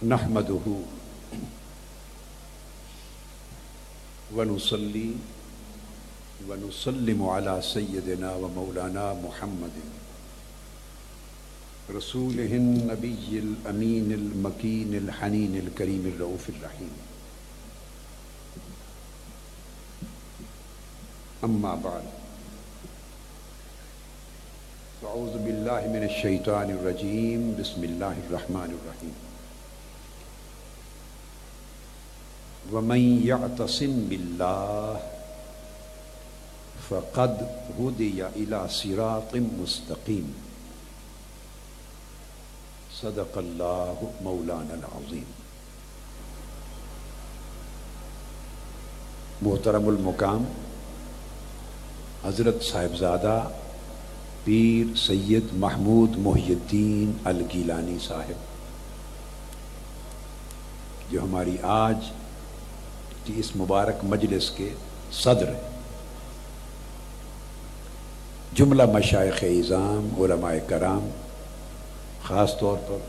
نحمده ونصلي ونسلم على سيدنا ومولانا محمد رسوله النبي الأمين المكين الحنين الكريم الرؤوف الرحيم. أما بعد، أعوذ بالله من الشيطان الرجيم. بسم الله الرحمن الرحيم. ومن يعتصم بالله فقد هدي إلى صراط مستقيم. صدق الله مولانا العظيم. محترم المقام حضرت صاحبزادہ پیر سید محمود محی الدین الگیلانی صاحب، جو ہماری آج کی اس مبارک مجلس کے صدر ہیں، جملہ مشائخ اعظام، علماء کرام، خاص طور پر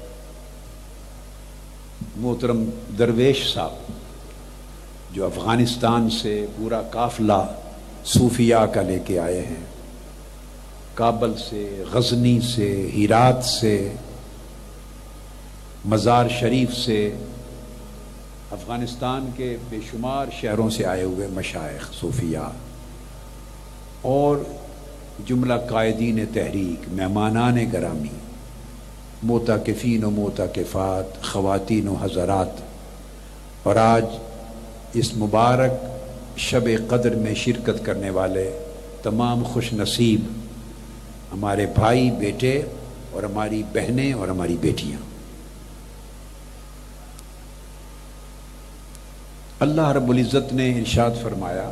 محترم درویش صاحب جو افغانستان سے پورا قافلہ صوفیاء کا لے کے آئے ہیں، کابل سے، غزنی سے، ہیرات سے، مزار شریف سے، افغانستان کے بے شمار شہروں سے آئے ہوئے مشائخ صوفیاء اور جملہ قائدین تحریک، مہمانان گرامی، معتکفین و معتکفات، خواتین و حضرات، اور آج اس مبارک شب قدر میں شرکت کرنے والے تمام خوش نصیب ہمارے بھائی، بیٹے اور ہماری بہنیں اور ہماری بیٹیاں، اللہ رب العزت نے ارشاد فرمایا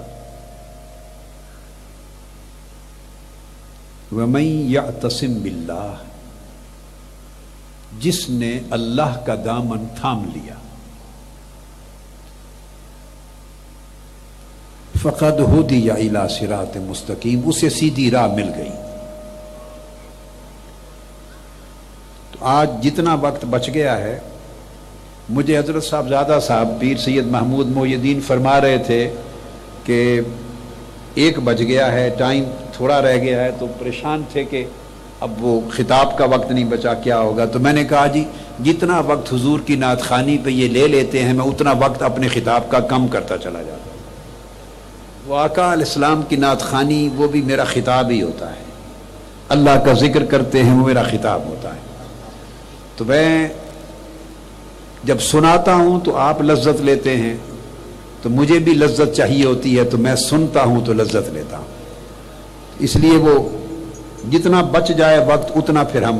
وَمَن يَعْتَصِم بِاللَّهِ، جس نے اللہ کا دامن تھام لیا، فَقَدْ هُدِيَ إِلَى صِرَاطٍ مُسْتَقِيمٍ، اسے سیدھی راہ مل گئی۔ تو آج جتنا وقت بچ گیا ہے، مجھے حضرت صاحبزادہ صاحب پیر سید محمود محی الدین فرما رہے تھے کہ 1 بج گیا ہے، ٹائم تھوڑا رہ گیا ہے، تو پریشان تھے کہ اب وہ خطاب کا وقت نہیں بچا، کیا ہوگا؟ تو میں نے کہا جی جتنا وقت حضور کی نعت خوانی پہ یہ لے لیتے ہیں، میں اتنا وقت اپنے خطاب کا کم کرتا چلا جاتا ہوں۔ وہ آقا علیہ السلام کی نعت خوانی وہ بھی میرا خطاب ہی ہوتا ہے، اللہ کا ذکر کرتے ہیں وہ میرا خطاب ہوتا ہے۔ تو میں جب سناتا ہوں تو آپ لذت لیتے ہیں، تو مجھے بھی لذت چاہیے ہوتی ہے، تو میں سنتا ہوں تو لذت لیتا ہوں۔ اس لیے وہ جتنا بچ جائے وقت اتنا پھر ہم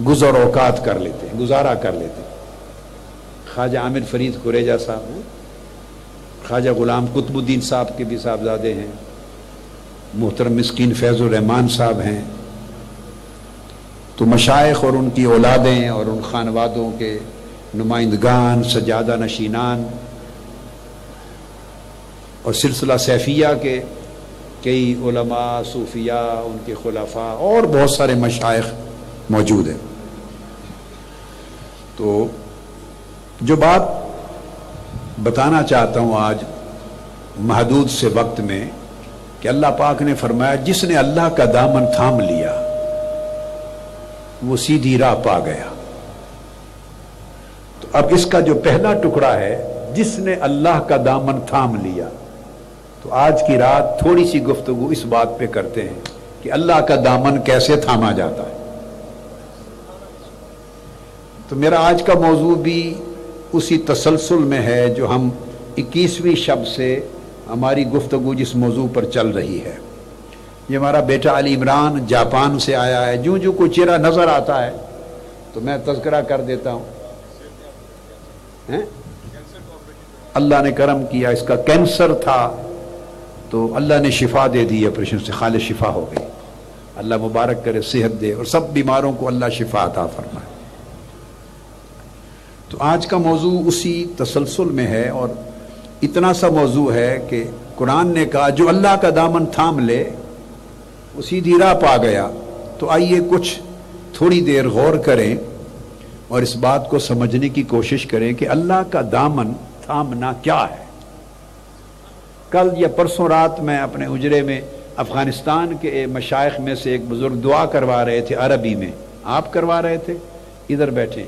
گزر اوقات کر لیتے ہیں، گزارا کر لیتے ہیں۔ خواجہ عامر فرید قریجہ صاحب ہیں، خواجہ غلام قطب الدین صاحب کے بھی صاحبزادے ہیں، محترم مسکین فیض الرحمان صاحب ہیں، تو مشائخ اور ان کی اولادیں اور ان خانوادوں کے نمائندگان، سجادہ نشینان اور سلسلہ سیفیہ کے کئی علماء، صوفیاء، ان کے خلفاء اور بہت سارے مشائخ موجود ہیں۔ تو جو بات بتانا چاہتا ہوں آج محدود سے وقت میں، کہ اللہ پاک نے فرمایا جس نے اللہ کا دامن تھام لیا وہ سیدھی راہ پا گیا۔ تو اب اس کا جو پہلا ٹکڑا ہے، جس نے اللہ کا دامن تھام لیا، تو آج کی رات تھوڑی سی گفتگو اس بات پہ کرتے ہیں کہ اللہ کا دامن کیسے تھاما جاتا ہے۔ تو میرا آج کا موضوع بھی اسی تسلسل میں ہے جو ہم 21ویں شب سے ہماری گفتگو جس موضوع پر چل رہی ہے۔ یہ ہمارا بیٹا علی عمران جاپان سے آیا ہے، جو کوئی چہرہ نظر آتا ہے تو میں تذکرہ کر دیتا ہوں۔ اللہ نے کرم کیا، اس کا کینسر تھا تو اللہ نے شفا دے دی، آپریشن سے خالص شفا ہو گئی۔ اللہ مبارک کرے، صحت دے، اور سب بیماروں کو اللہ شفا عطا فرمائے۔ تو آج کا موضوع اسی تسلسل میں ہے، اور اتنا سا موضوع ہے کہ قرآن نے کہا جو اللہ کا دامن تھام لے وہ سیدھی راہ پا گیا۔ تو آئیے کچھ تھوڑی دیر غور کریں اور اس بات کو سمجھنے کی کوشش کریں کہ اللہ کا دامن تھامنا کیا ہے۔ کل یا پرسوں رات میں اپنے اجرے میں افغانستان کے مشائخ میں سے ایک بزرگ دعا کروا رہے تھے عربی میں، آپ کروا رہے تھے، ادھر بیٹھے،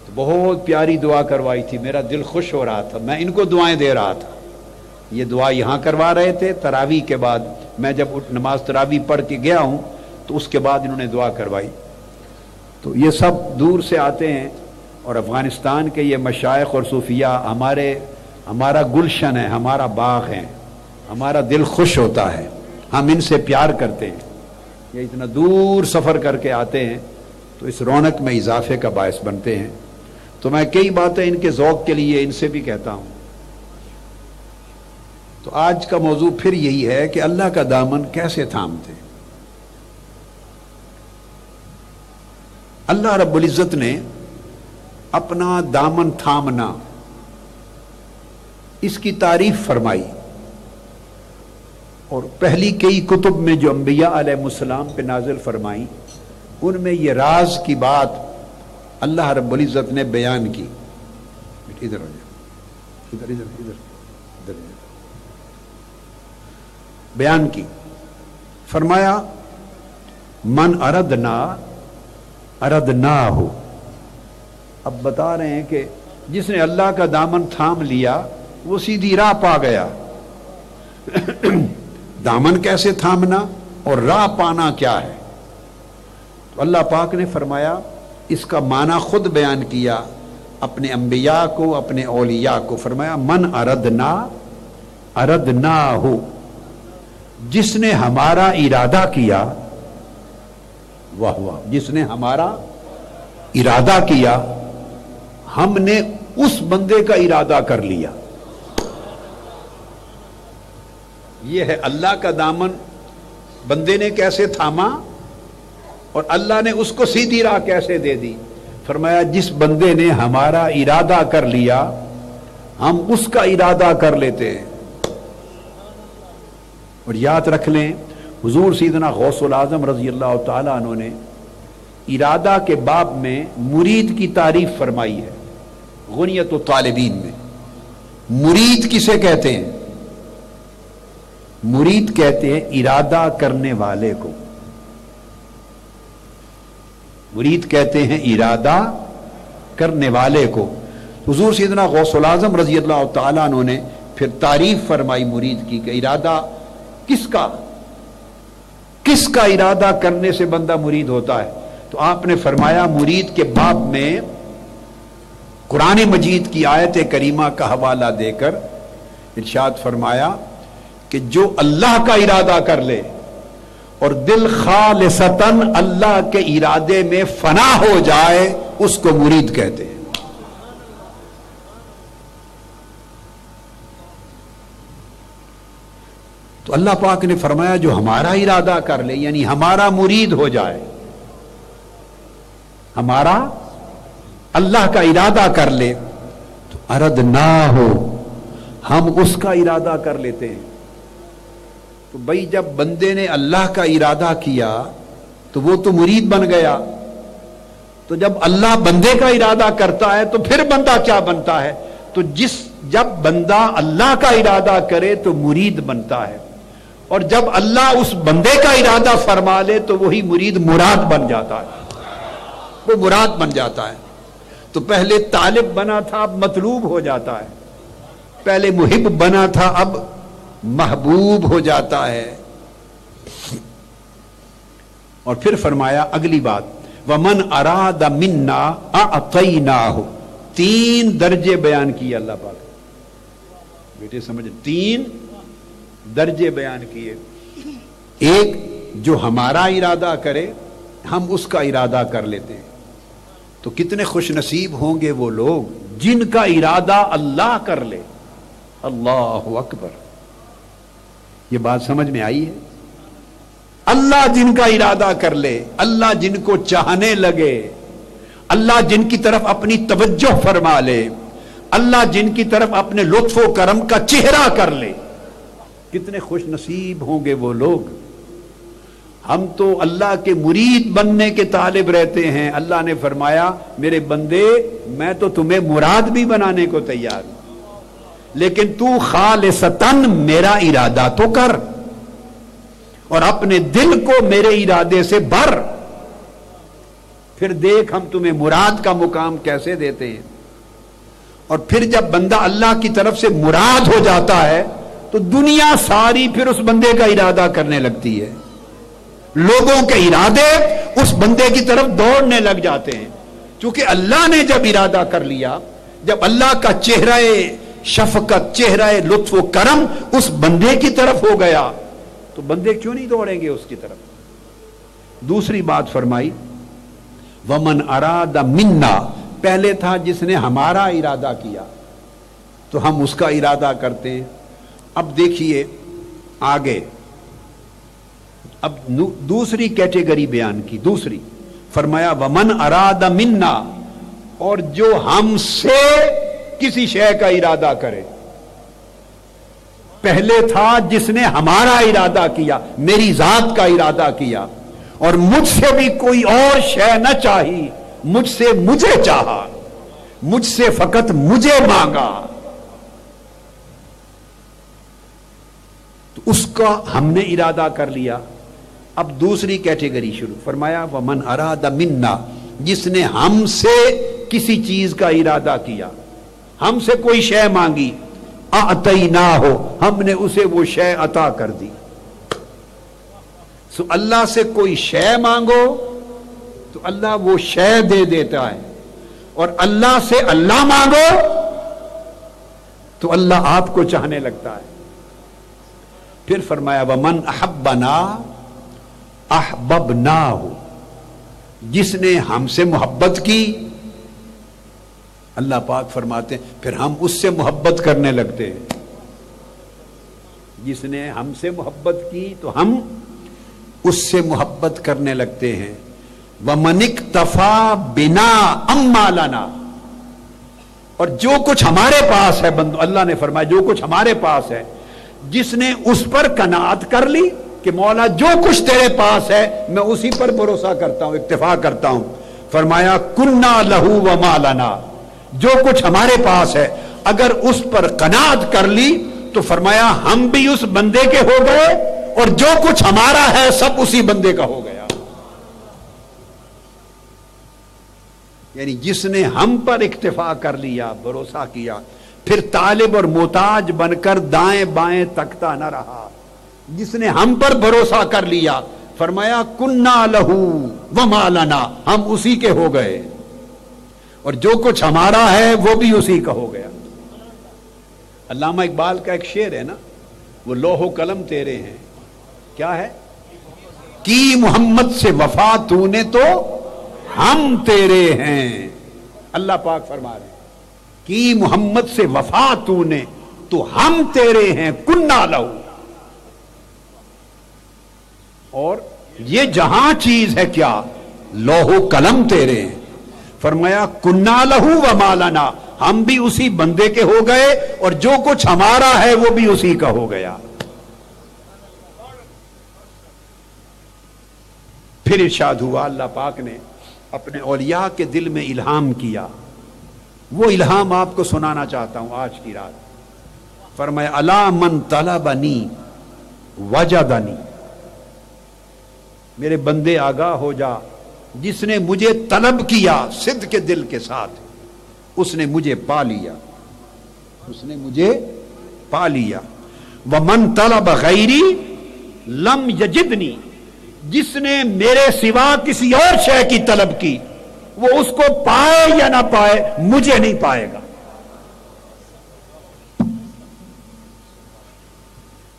تو بہت پیاری دعا کروائی تھی، میرا دل خوش ہو رہا تھا، میں ان کو دعائیں دے رہا تھا۔ یہ دعا یہاں کروا رہے تھے تراویح کے بعد، میں جب نماز تراویح پڑھ کے گیا ہوں تو اس کے بعد انہوں نے دعا کروائی۔ تو یہ سب دور سے آتے ہیں، اور افغانستان کے یہ مشائخ اور صوفیاء ہمارا گلشن ہے، ہمارا باغ ہے، ہمارا دل خوش ہوتا ہے، ہم ان سے پیار کرتے ہیں۔ یہ اتنا دور سفر کر کے آتے ہیں تو اس رونق میں اضافے کا باعث بنتے ہیں۔ تو میں کئی باتیں ان کے ذوق کے لیے ان سے بھی کہتا ہوں۔ تو آج کا موضوع پھر یہی ہے کہ اللہ کا دامن کیسے تھامتے۔ اللہ رب العزت نے اپنا دامن تھامنا، اس کی تعریف فرمائی، اور پہلی کئی کتب میں جو انبیاء علیہ السلام پہ نازل فرمائی، ان میں یہ راز کی بات اللہ رب العزت نے بیان کی۔ ادھر ہو جاؤ، ادھر ادھر ادھر ادھر بیان کی، فرمایا من اردنا ہو۔ اب بتا رہے ہیں کہ جس نے اللہ کا دامن تھام لیا وہ سیدھی راہ پا گیا۔ دامن کیسے تھامنا اور راہ پانا کیا ہے؟ تو اللہ پاک نے فرمایا، اس کا معنی خود بیان کیا اپنے انبیاء کو، اپنے اولیاء کو، فرمایا من اردنا ہو، جس نے ہمارا ارادہ کیا، واہ واہ، جس نے ہمارا ارادہ کیا، ہم نے اس بندے کا ارادہ کر لیا۔ یہ ہے اللہ کا دامن بندے نے کیسے تھاما، اور اللہ نے اس کو سیدھی راہ کیسے دے دی۔ فرمایا جس بندے نے ہمارا ارادہ کر لیا، ہم اس کا ارادہ کر لیتے ہیں۔ اور یاد رکھ لیں، حضور سیدنا غوث العظم رضی اللہ تعالیٰ عنہ نے ارادہ کے باب میں مرید کی تعریف فرمائی ہے۔ غنیت الطالبین میں مرید کسے کہتے ہیں؟ مرید کہتے ہیں ارادہ کرنے والے کو، مرید کہتے ہیں ارادہ کرنے والے کو۔ حضور سیدنا غوث العظم رضی اللہ تعالیٰ عنہ نے پھر تعریف فرمائی مرید کی کہ ارادہ کس کا ارادہ کرنے سے بندہ مرید ہوتا ہے؟ تو آپ نے فرمایا مرید کے باب میں قرآن مجید کی آیت کریمہ کا حوالہ دے کر ارشاد فرمایا کہ جو اللہ کا ارادہ کر لے اور دل خالصتاً اللہ کے ارادے میں فنا ہو جائے، اس کو مرید کہتے ہیں۔ تو اللہ پاک نے فرمایا جو ہمارا ارادہ کر لے، یعنی ہمارا مرید ہو جائے، ہمارا اللہ کا ارادہ کر لے، تو اردنا ہو، ہم اس کا ارادہ کر لیتے ہیں۔ تو بھائی جب بندے نے اللہ کا ارادہ کیا تو وہ تو مرید بن گیا۔ تو جب اللہ بندے کا ارادہ کرتا ہے تو پھر بندہ کیا بنتا ہے؟ تو جب بندہ اللہ کا ارادہ کرے تو مرید بنتا ہے، اور جب اللہ اس بندے کا ارادہ فرما لے تو وہی مرید مراد بن جاتا ہے، وہ مراد بن جاتا ہے۔ تو پہلے طالب بنا تھا، اب مطلوب ہو جاتا ہے، پہلے محب بنا تھا، اب محبوب ہو جاتا ہے۔ اور پھر فرمایا اگلی بات، وَمَنْ أَرَادَ مِنَّا أَعْطَيْنَاهُ، 3 درجے بیان کیے اللہ پاک، بیٹے سمجھ، 3 درجے بیان کیے۔ ایک جو ہمارا ارادہ کرے ہم اس کا ارادہ کر لیتے ہیں۔ تو کتنے خوش نصیب ہوں گے وہ لوگ جن کا ارادہ اللہ کر لے۔ اللہ اکبر، یہ بات سمجھ میں آئی ہے؟ اللہ جن کا ارادہ کر لے، اللہ جن کو چاہنے لگے، اللہ جن کی طرف اپنی توجہ فرما لے، اللہ جن کی طرف اپنے لطف و کرم کا چہرہ کر لے، کتنے خوش نصیب ہوں گے وہ لوگ۔ ہم تو اللہ کے مرید بننے کے طالب رہتے ہیں. اللہ نے فرمایا میرے بندے میں تو تمہیں مراد بھی بنانے کو تیار ہوں, لیکن تو خالصتاً میرا ارادہ تو کر اور اپنے دل کو میرے ارادے سے بھر, پھر دیکھ ہم تمہیں مراد کا مقام کیسے دیتے ہیں. اور پھر جب بندہ اللہ کی طرف سے مراد ہو جاتا ہے تو دنیا ساری پھر اس بندے کا ارادہ کرنے لگتی ہے. لوگوں کے ارادے اس بندے کی طرف دوڑنے لگ جاتے ہیں, چونکہ اللہ نے جب ارادہ کر لیا, جب اللہ کا چہرہ شفقت, چہرہ لطف و کرم اس بندے کی طرف ہو گیا تو بندے کیوں نہیں دوڑیں گے اس کی طرف. دوسری بات فرمائی ومن اراد منا, پہلے تھا جس نے ہمارا ارادہ کیا تو ہم اس کا ارادہ کرتے ہیں. اب دیکھیے آگے, اب دوسری کیٹیگری بیان کی. دوسری فرمایا ومن اراد منا, اور جو ہم سے کسی شے کا ارادہ کرے. پہلے تھا جس نے ہمارا ارادہ کیا, میری ذات کا ارادہ کیا, اور مجھ سے بھی کوئی اور شے نہ چاہی, مجھ سے مجھے چاہا, مجھ سے فقط مجھے مانگا, تو اس کا ہم نے ارادہ کر لیا. اب دوسری کیٹیگری شروع فرمایا ومن اراد منا, جس نے ہم سے کسی چیز کا ارادہ کیا, ہم سے کوئی شے مانگی, اعطیناہ, ہم نے اسے وہ شے عطا کر دی. سو اللہ سے کوئی شے مانگو تو اللہ وہ شے دے دیتا ہے, اور اللہ سے اللہ مانگو تو اللہ آپ کو چاہنے لگتا ہے. پھر فرمایا ومن احبنا احببناہ, جس نے ہم سے محبت کی, اللہ پاک فرماتے ہیں پھر ہم اس سے محبت کرنے لگتے ہیں. جس نے ہم سے محبت کی تو ہم اس سے محبت کرنے لگتے ہیں. وَمَنِ اكْتَفَى بِنَا أَمَّا لَنَا, اور جو کچھ ہمارے پاس ہے بندو, اللہ نے فرمایا جو کچھ ہمارے پاس ہے, جس نے اس پر قناعت کر لی کہ مولا جو کچھ تیرے پاس ہے میں اسی پر بھروسہ کرتا ہوں, اکتفا کرتا ہوں. فرمایا كُنَّا لَهُ وَمَا لَنَا, جو کچھ ہمارے پاس ہے اگر اس پر قناعت کر لی تو فرمایا ہم بھی اس بندے کے ہو گئے, اور جو کچھ ہمارا ہے سب اسی بندے کا ہو گیا. یعنی جس نے ہم پر اکتفا کر لیا, بھروسہ کیا, پھر طالب اور محتاج بن کر دائیں بائیں تکتا نہ رہا. جس نے ہم پر بھروسہ کر لیا فرمایا کنا لہو وما لنا, ہم اسی کے ہو گئے, اور جو کچھ ہمارا ہے وہ بھی اسی کا ہو گیا. علامہ اقبال کا ایک شعر ہے نا, وہ لوح و قلم تیرے ہیں, کیا ہے, کی محمد سے وفا تو نے تو ہم تیرے ہیں. اللہ پاک فرما رہے ہیں کی محمد سے وفا تو نے تو ہم تیرے ہیں, کنا لہو. اور یہ جہاں چیز ہے کیا, لوح و قلم تیرے ہیں. فرمایا کنا لہو وما لنا, ہم بھی اسی بندے کے ہو گئے, اور جو کچھ ہمارا ہے وہ بھی اسی کا ہو گیا. پھر ارشاد ہوا, اللہ پاک نے اپنے اولیاء کے دل میں الہام کیا, وہ الہام آپ کو سنانا چاہتا ہوں آج کی رات. فرمایا الا من طلبنی وجدنی, میرے بندے آگاہ ہو جا, جس نے مجھے طلب کیا صدق کے دل کے ساتھ اس نے مجھے پا لیا, اس نے مجھے پا لیا. ومن طلب غیری لم یجدنی, جس نے میرے سوا کسی اور شے کی طلب کی وہ اس کو پائے یا نہ پائے مجھے نہیں پائے گا.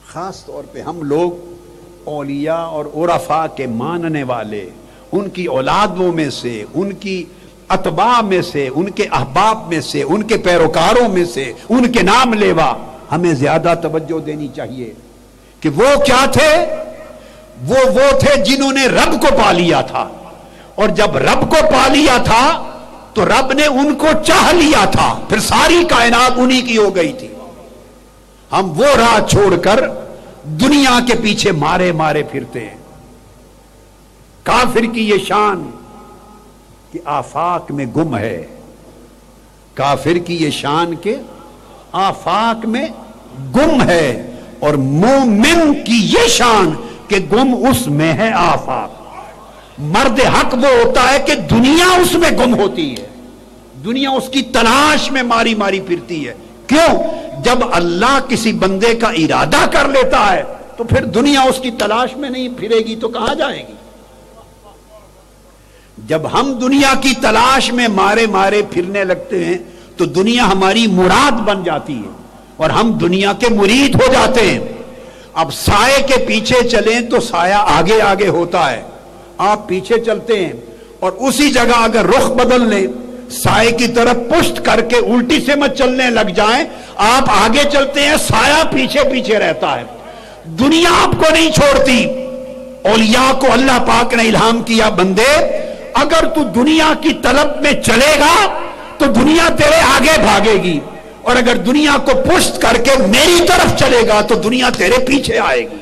خاص طور پہ ہم لوگ اولیاء اور عرفاء کے ماننے والے, ان کی اولادوں میں سے, ان کی اتباع میں سے, ان کے احباب میں سے, ان کے پیروکاروں میں سے, ان کے نام لیوا, ہمیں زیادہ توجہ دینی چاہیے کہ وہ کیا تھے. وہ تھے جنہوں نے رب کو پا لیا تھا, اور جب رب کو پا لیا تھا تو رب نے ان کو چاہ لیا تھا, پھر ساری کائنات انہی کی ہو گئی تھی. ہم وہ راہ چھوڑ کر دنیا کے پیچھے مارے مارے پھرتے ہیں. کافر کی یہ شان کہ آفاق میں گم ہے، کافر کی یہ شان کہ آفاق میں گم ہے، اور مومن کی یہ شان کہ گم اس میں ہے آفاق۔ مرد حق وہ ہوتا ہے کہ دنیا اس میں گم ہوتی ہے، دنیا اس کی تلاش میں ماری ماری پھرتی ہے۔ کیوں؟ جب اللہ کسی بندے کا ارادہ کر لیتا ہے تو پھر دنیا اس کی تلاش میں نہیں پھرے گی تو کہاں جائے گی؟ جب ہم دنیا کی تلاش میں مارے مارے پھرنے لگتے ہیں تو دنیا ہماری مراد بن جاتی ہے اور ہم دنیا کے مرید ہو جاتے ہیں۔ اب سائے کے پیچھے چلیں تو سایہ آگے آگے ہوتا ہے، آپ پیچھے چلتے ہیں اور اسی جگہ اگر رخ بدل لیں، سائے کی طرف پشت کر کے الٹی سے مت چلنے لگ جائیں، آپ آگے چلتے ہیں، سایہ پیچھے پیچھے رہتا ہے۔ دنیا آپ کو نہیں چھوڑتی۔ اولیاء کو اللہ پاک نے الہام کیا، بندے اگر تو دنیا کی طلب میں چلے گا تو دنیا تیرے آگے بھاگے گی، اور اگر دنیا کو پشت کر کے میری طرف چلے گا تو دنیا تیرے پیچھے آئے گی۔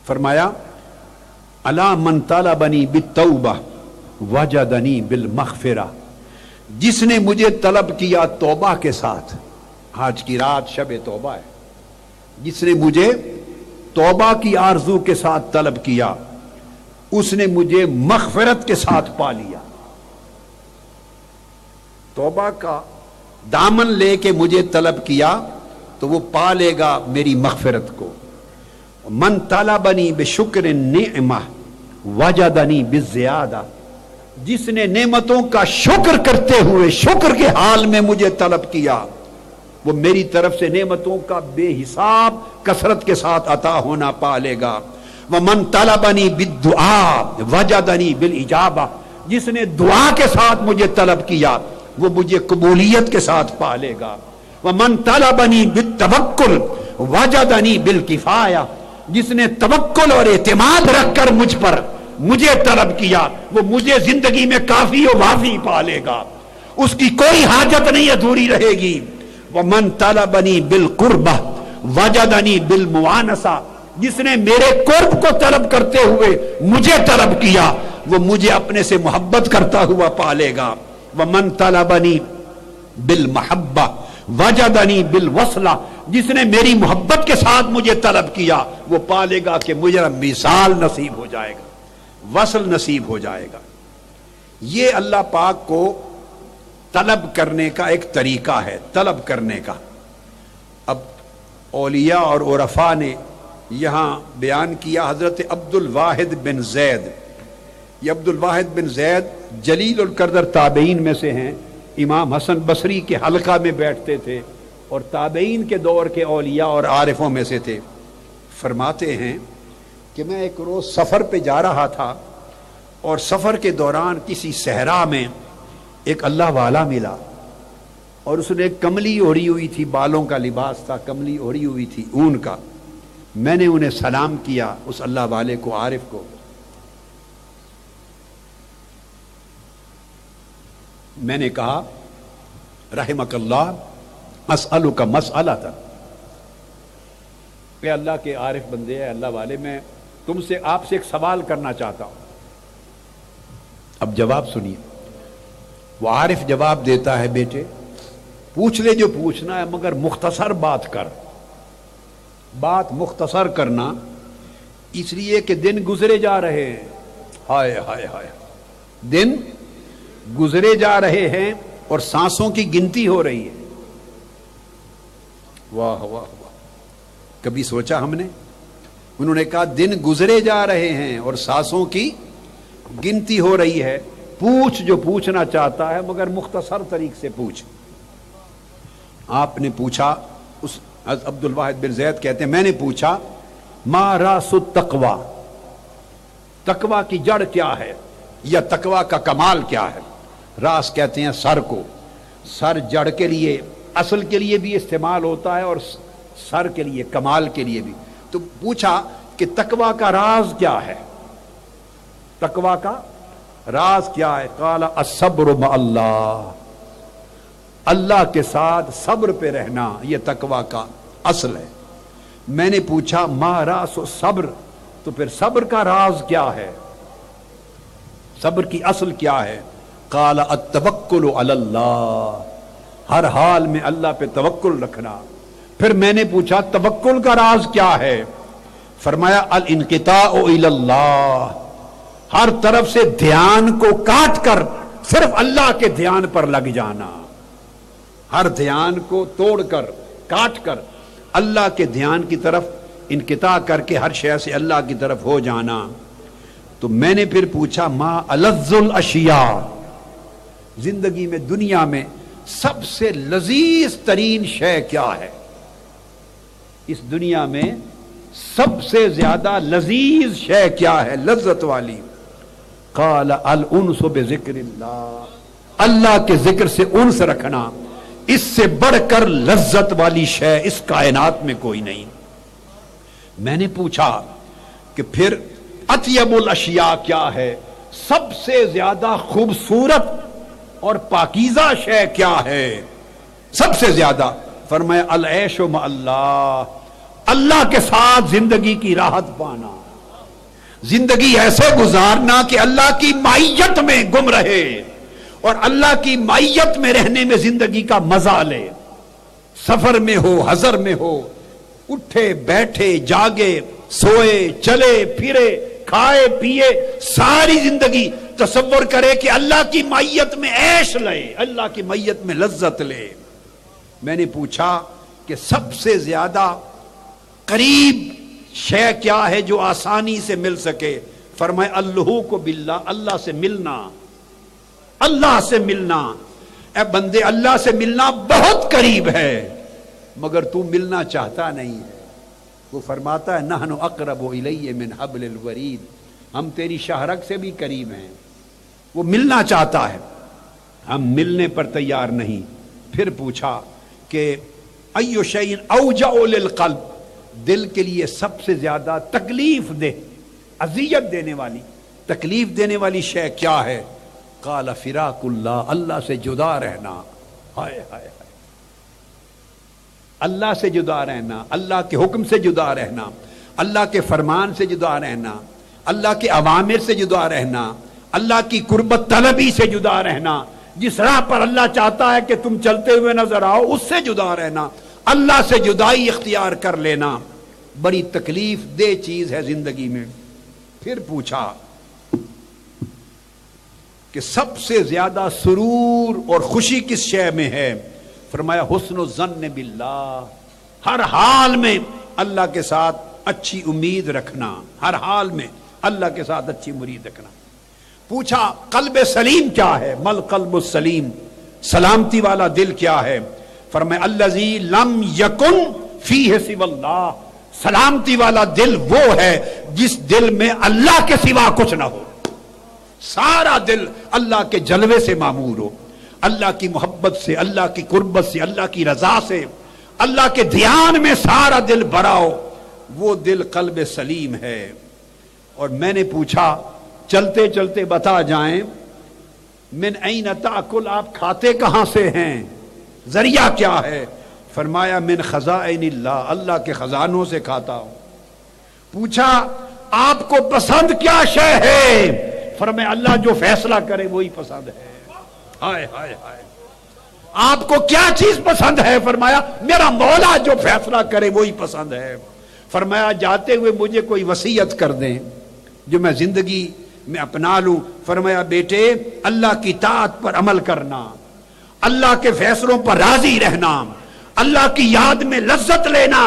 فرمایا الا من طلبنی بالتوبہ وجدنی بالمغفرہ، جس نے مجھے طلب کیا توبہ کے ساتھ، آج کی رات شب توبہ ہے، جس نے مجھے توبہ کی آرزو کے ساتھ طلب کیا اس نے مجھے مغفرت کے ساتھ پا لیا۔ توبہ کا دامن لے کے مجھے طلب کیا تو وہ پا لے گا میری مغفرت کو۔ من طلبنی بشکر النعمہ وجدنی بالزیادہ، جس نے نعمتوں کا شکر کرتے ہوئے شکر کے حال میں مجھے طلب کیا وہ میری طرف سے نعمتوں کا بے حساب کثرت کے ساتھ عطا ہونا پا لے گا۔ ومن طلبنی بالدعاء وجدنی بالاجابہ، جس نے دعا کے ساتھ مجھے طلب کیا وہ مجھے قبولیت کے ساتھ پا لے گا۔ ومن طلبنی بالتوکل وجدنی بالکفایہ، جس نے توکل اور اعتماد رکھ کر مجھ پر مجھے طلب کیا وہ مجھے زندگی میں کافی و وافی پا لے گا، اس کی کوئی حاجت نہیں ادھوری رہے گی۔ ومن طلبنی بالقربہ وجدنی بالموانسہ، جس نے میرے قرب کو طلب کرتے ہوئے مجھے طلب کیا وہ مجھے اپنے سے محبت کرتا ہوا پا لے گا۔ ومن طلبنی بالمحبہ وجدنی بالوصلہ، جس نے میری محبت کے ساتھ مجھے طلب کیا وہ پا لے گا کہ مجھے وصال نصیب ہو جائے گا، وصل نصیب ہو جائے گا۔ یہ اللہ پاک کو طلب کرنے کا ایک طریقہ ہے، طلب کرنے کا۔ اب اولیاء اور عرفاء نے یہاں بیان کیا، حضرت عبد الواحد بن زید، یہ عبد الواحد بن زید جلیل القدر تابعین میں سے ہیں، امام حسن بصری کے حلقہ میں بیٹھتے تھے اور تابعین کے دور کے اولیاء اور عارفوں میں سے تھے۔ فرماتے ہیں کہ میں ایک روز سفر پہ جا رہا تھا اور سفر کے دوران کسی صحرا میں ایک اللہ والا ملا اور اس نے ایک کملی اوڑھی ہوئی تھی، بالوں کا لباس تھا، کملی اوڑھی ہوئی تھی اون کا۔ میں نے انہیں سلام کیا، اس اللہ والے کو، عارف کو۔ میں نے کہا رحمک اللہ اسألک مسئلۃ، کہ اللہ کے عارف بندے ہیں، اللہ والے، میں تم سے، آپ سے ایک سوال کرنا چاہتا ہوں۔ اب جواب سنیے، وہ عارف جواب دیتا ہے، بیٹے پوچھ لے جو پوچھنا ہے مگر مختصر بات کر۔ بات مختصر کرنا اس لیے کہ دن گزرے جا رہے ہیں، ہائے ہائے ہائے، دن گزرے جا رہے ہیں اور سانسوں کی گنتی ہو رہی ہے۔ واہ واہ واہ، کبھی سوچا ہم نے؟ انہوں نے کہا دن گزرے جا رہے ہیں اور سانسوں کی گنتی ہو رہی ہے، پوچھ جو پوچھنا چاہتا ہے مگر مختصر طریق سے پوچھ۔ آپ نے پوچھا، اس عبد الواحد بن زید کہتے ہیں میں نے پوچھا ما راس التقوی، تقوی کی جڑ کیا ہے یا تقوی کا کمال کیا ہے؟ راس کہتے ہیں سر کو، سر جڑ کے لیے، اصل کے لیے بھی استعمال ہوتا ہے اور سر کے لیے، کمال کے لیے بھی۔ تو پوچھا کہ تقوی کا راز کیا ہے، تقوی کا راز کیا ہے؟ قال الصبر مع اللہ، اللہ کے ساتھ صبر پہ رہنا، یہ تقوی کا اصل ہے۔ میں نے پوچھا ما راس الصبر، تو پھر صبر کا راز کیا ہے؟ صبر کی اصل کیا ہے؟ قال التوکل علی اللہ، ہر حال میں اللہ پہ توکل رکھنا۔ پھر میں نے پوچھا توکل کا راز کیا ہے؟ فرمایا الانقطاع الی اللہ، ہر طرف سے دھیان کو کاٹ کر صرف اللہ کے دھیان پر لگ جانا، ہر دھیان کو توڑ کر کاٹ کر اللہ کے دھیان کی طرف انقطاع کر کے ہر شے سے اللہ کی طرف ہو جانا۔ تو میں نے پھر پوچھا ما الذ الاشیاء، زندگی میں دنیا میں سب سے لذیذ ترین شے کیا ہے؟ اس دنیا میں سب سے زیادہ لذیذ شے کیا ہے، لذت والی؟ قال الانس بذکر اللہ، اللہ کے ذکر سے انس رکھنا، اس سے بڑھ کر لذت والی شے اس کائنات میں کوئی نہیں۔ میں نے پوچھا کہ پھر اطیب الاشیاء کیا ہے، سب سے زیادہ خوبصورت اور پاکیزہ شے کیا ہے سب سے زیادہ؟ فرمایا العیش مع اللہ، اللہ کے ساتھ زندگی کی راحت پانا، زندگی ایسے گزارنا کہ اللہ کی معیت میں گم رہے اور اللہ کی معیت میں رہنے میں زندگی کا مزہ لے، سفر میں ہو حضر میں ہو، اٹھے بیٹھے جاگے سوئے چلے پھرے کھائے پیے، ساری زندگی تصور کرے کہ اللہ کی معیت میں عیش لے، اللہ کی معیت میں لذت لے۔ میں نے پوچھا کہ سب سے زیادہ قریب شے کیا ہے جو آسانی سے مل سکے؟ فرمائے اللہوق باللہ، اللہ سے ملنا، اللہ سے ملنا۔ اے بندے، اللہ سے ملنا بہت قریب ہے مگر تو ملنا چاہتا نہیں ہے۔ وہ فرماتا ہے نحن اقرب الیہ من حبل الورید، ہم تیری شاہرگ سے بھی قریب ہیں۔ وہ ملنا چاہتا ہے، ہم ملنے پر تیار نہیں۔ پھر پوچھا کہ ایو شیء اوجع للقلب، دل کے لیے سب سے زیادہ تکلیف دہ، اذیت دینے والی، تکلیف دینے والی شے کیا ہے؟ قال فراق اللہ، اللہ سے جدا رہنا۔ ہائے ہائے ہائے، اللہ سے جدا رہنا، اللہ کے حکم سے جدا رہنا، اللہ کے فرمان سے جدا رہنا، اللہ کے اوامر سے جدا رہنا، اللہ کی قربت طلبی سے جدا رہنا، جس راہ پر اللہ چاہتا ہے کہ تم چلتے ہوئے نظر آؤ اس سے جدا رہنا، اللہ سے جدائی اختیار کر لینا بڑی تکلیف دہ چیز ہے زندگی میں۔ پھر پوچھا کہ سب سے زیادہ سرور اور خوشی کس شے میں ہے؟ فرمایا حسن الظن باللہ، ہر حال میں اللہ کے ساتھ اچھی امید رکھنا، ہر حال میں اللہ کے ساتھ اچھی امید رکھنا۔ پوچھا قلب سلیم کیا ہے؟ مل قلب السلیم، سلامتی والا دل کیا ہے؟ فرمایا الذی لم یکن فیہ سوی اللہ، سلامتی والا دل وہ ہے جس دل میں اللہ کے سوا کچھ نہ ہو، سارا دل اللہ کے جلوے سے معمور ہو، اللہ کی محبت سے، اللہ کی قربت سے، اللہ کی رضا سے، اللہ کے دھیان میں سارا دل بھرا ہو، وہ دل قلب سلیم ہے۔ اور میں نے پوچھا چلتے چلتے بتا جائیں من این تاکل، آپ کھاتے کہاں سے ہیں، ذریعہ کیا ہے؟ فرمایا من خزائن اللہ، اللہ کے خزانوں سے کھاتا ہوں۔ پوچھا آپ کو پسند کیا شے ہے؟ فرمایا اللہ جو فیصلہ کرے وہی پسند ہے۔ ہائے ہائے ہائے، آپ کو کیا چیز پسند ہے؟ فرمایا میرا مولا جو فیصلہ کرے وہی پسند ہے۔ فرمایا جاتے ہوئے مجھے کوئی وصیت کر دیں جو میں زندگی میں اپنا لوں۔ فرمایا بیٹے اللہ کی طاعت پر عمل کرنا، اللہ کے فیصلوں پر راضی رہنا، اللہ کی یاد میں لذت لینا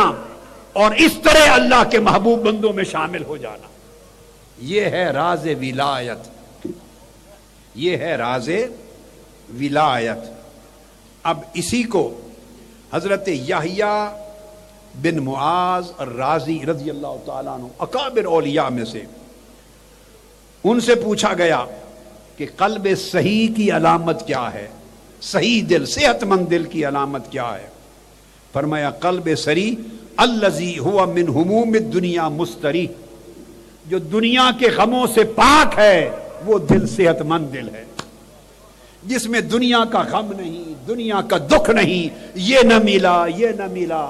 اور اس طرح اللہ کے محبوب بندوں میں شامل ہو جانا، یہ ہے راز ولایت، یہ ہے راز ولایت۔ اب اسی کو حضرت یحییٰ بن معاذ الرازی رضی اللہ تعالیٰ عنہ اکابر اولیاء میں سے، ان سے پوچھا گیا کہ قلب صحیح کی علامت کیا ہے، صحیح دل، صحت مند دل کی علامت کیا ہے؟ فرمایا قلب صحیح الذی هو من هموم الدنیا مستری، جو دنیا کے غموں سے پاک ہے وہ دل صحت مند دل ہے، جس میں دنیا کا غم نہیں، دنیا کا دکھ نہیں، یہ نہ ملا یہ نہ ملا،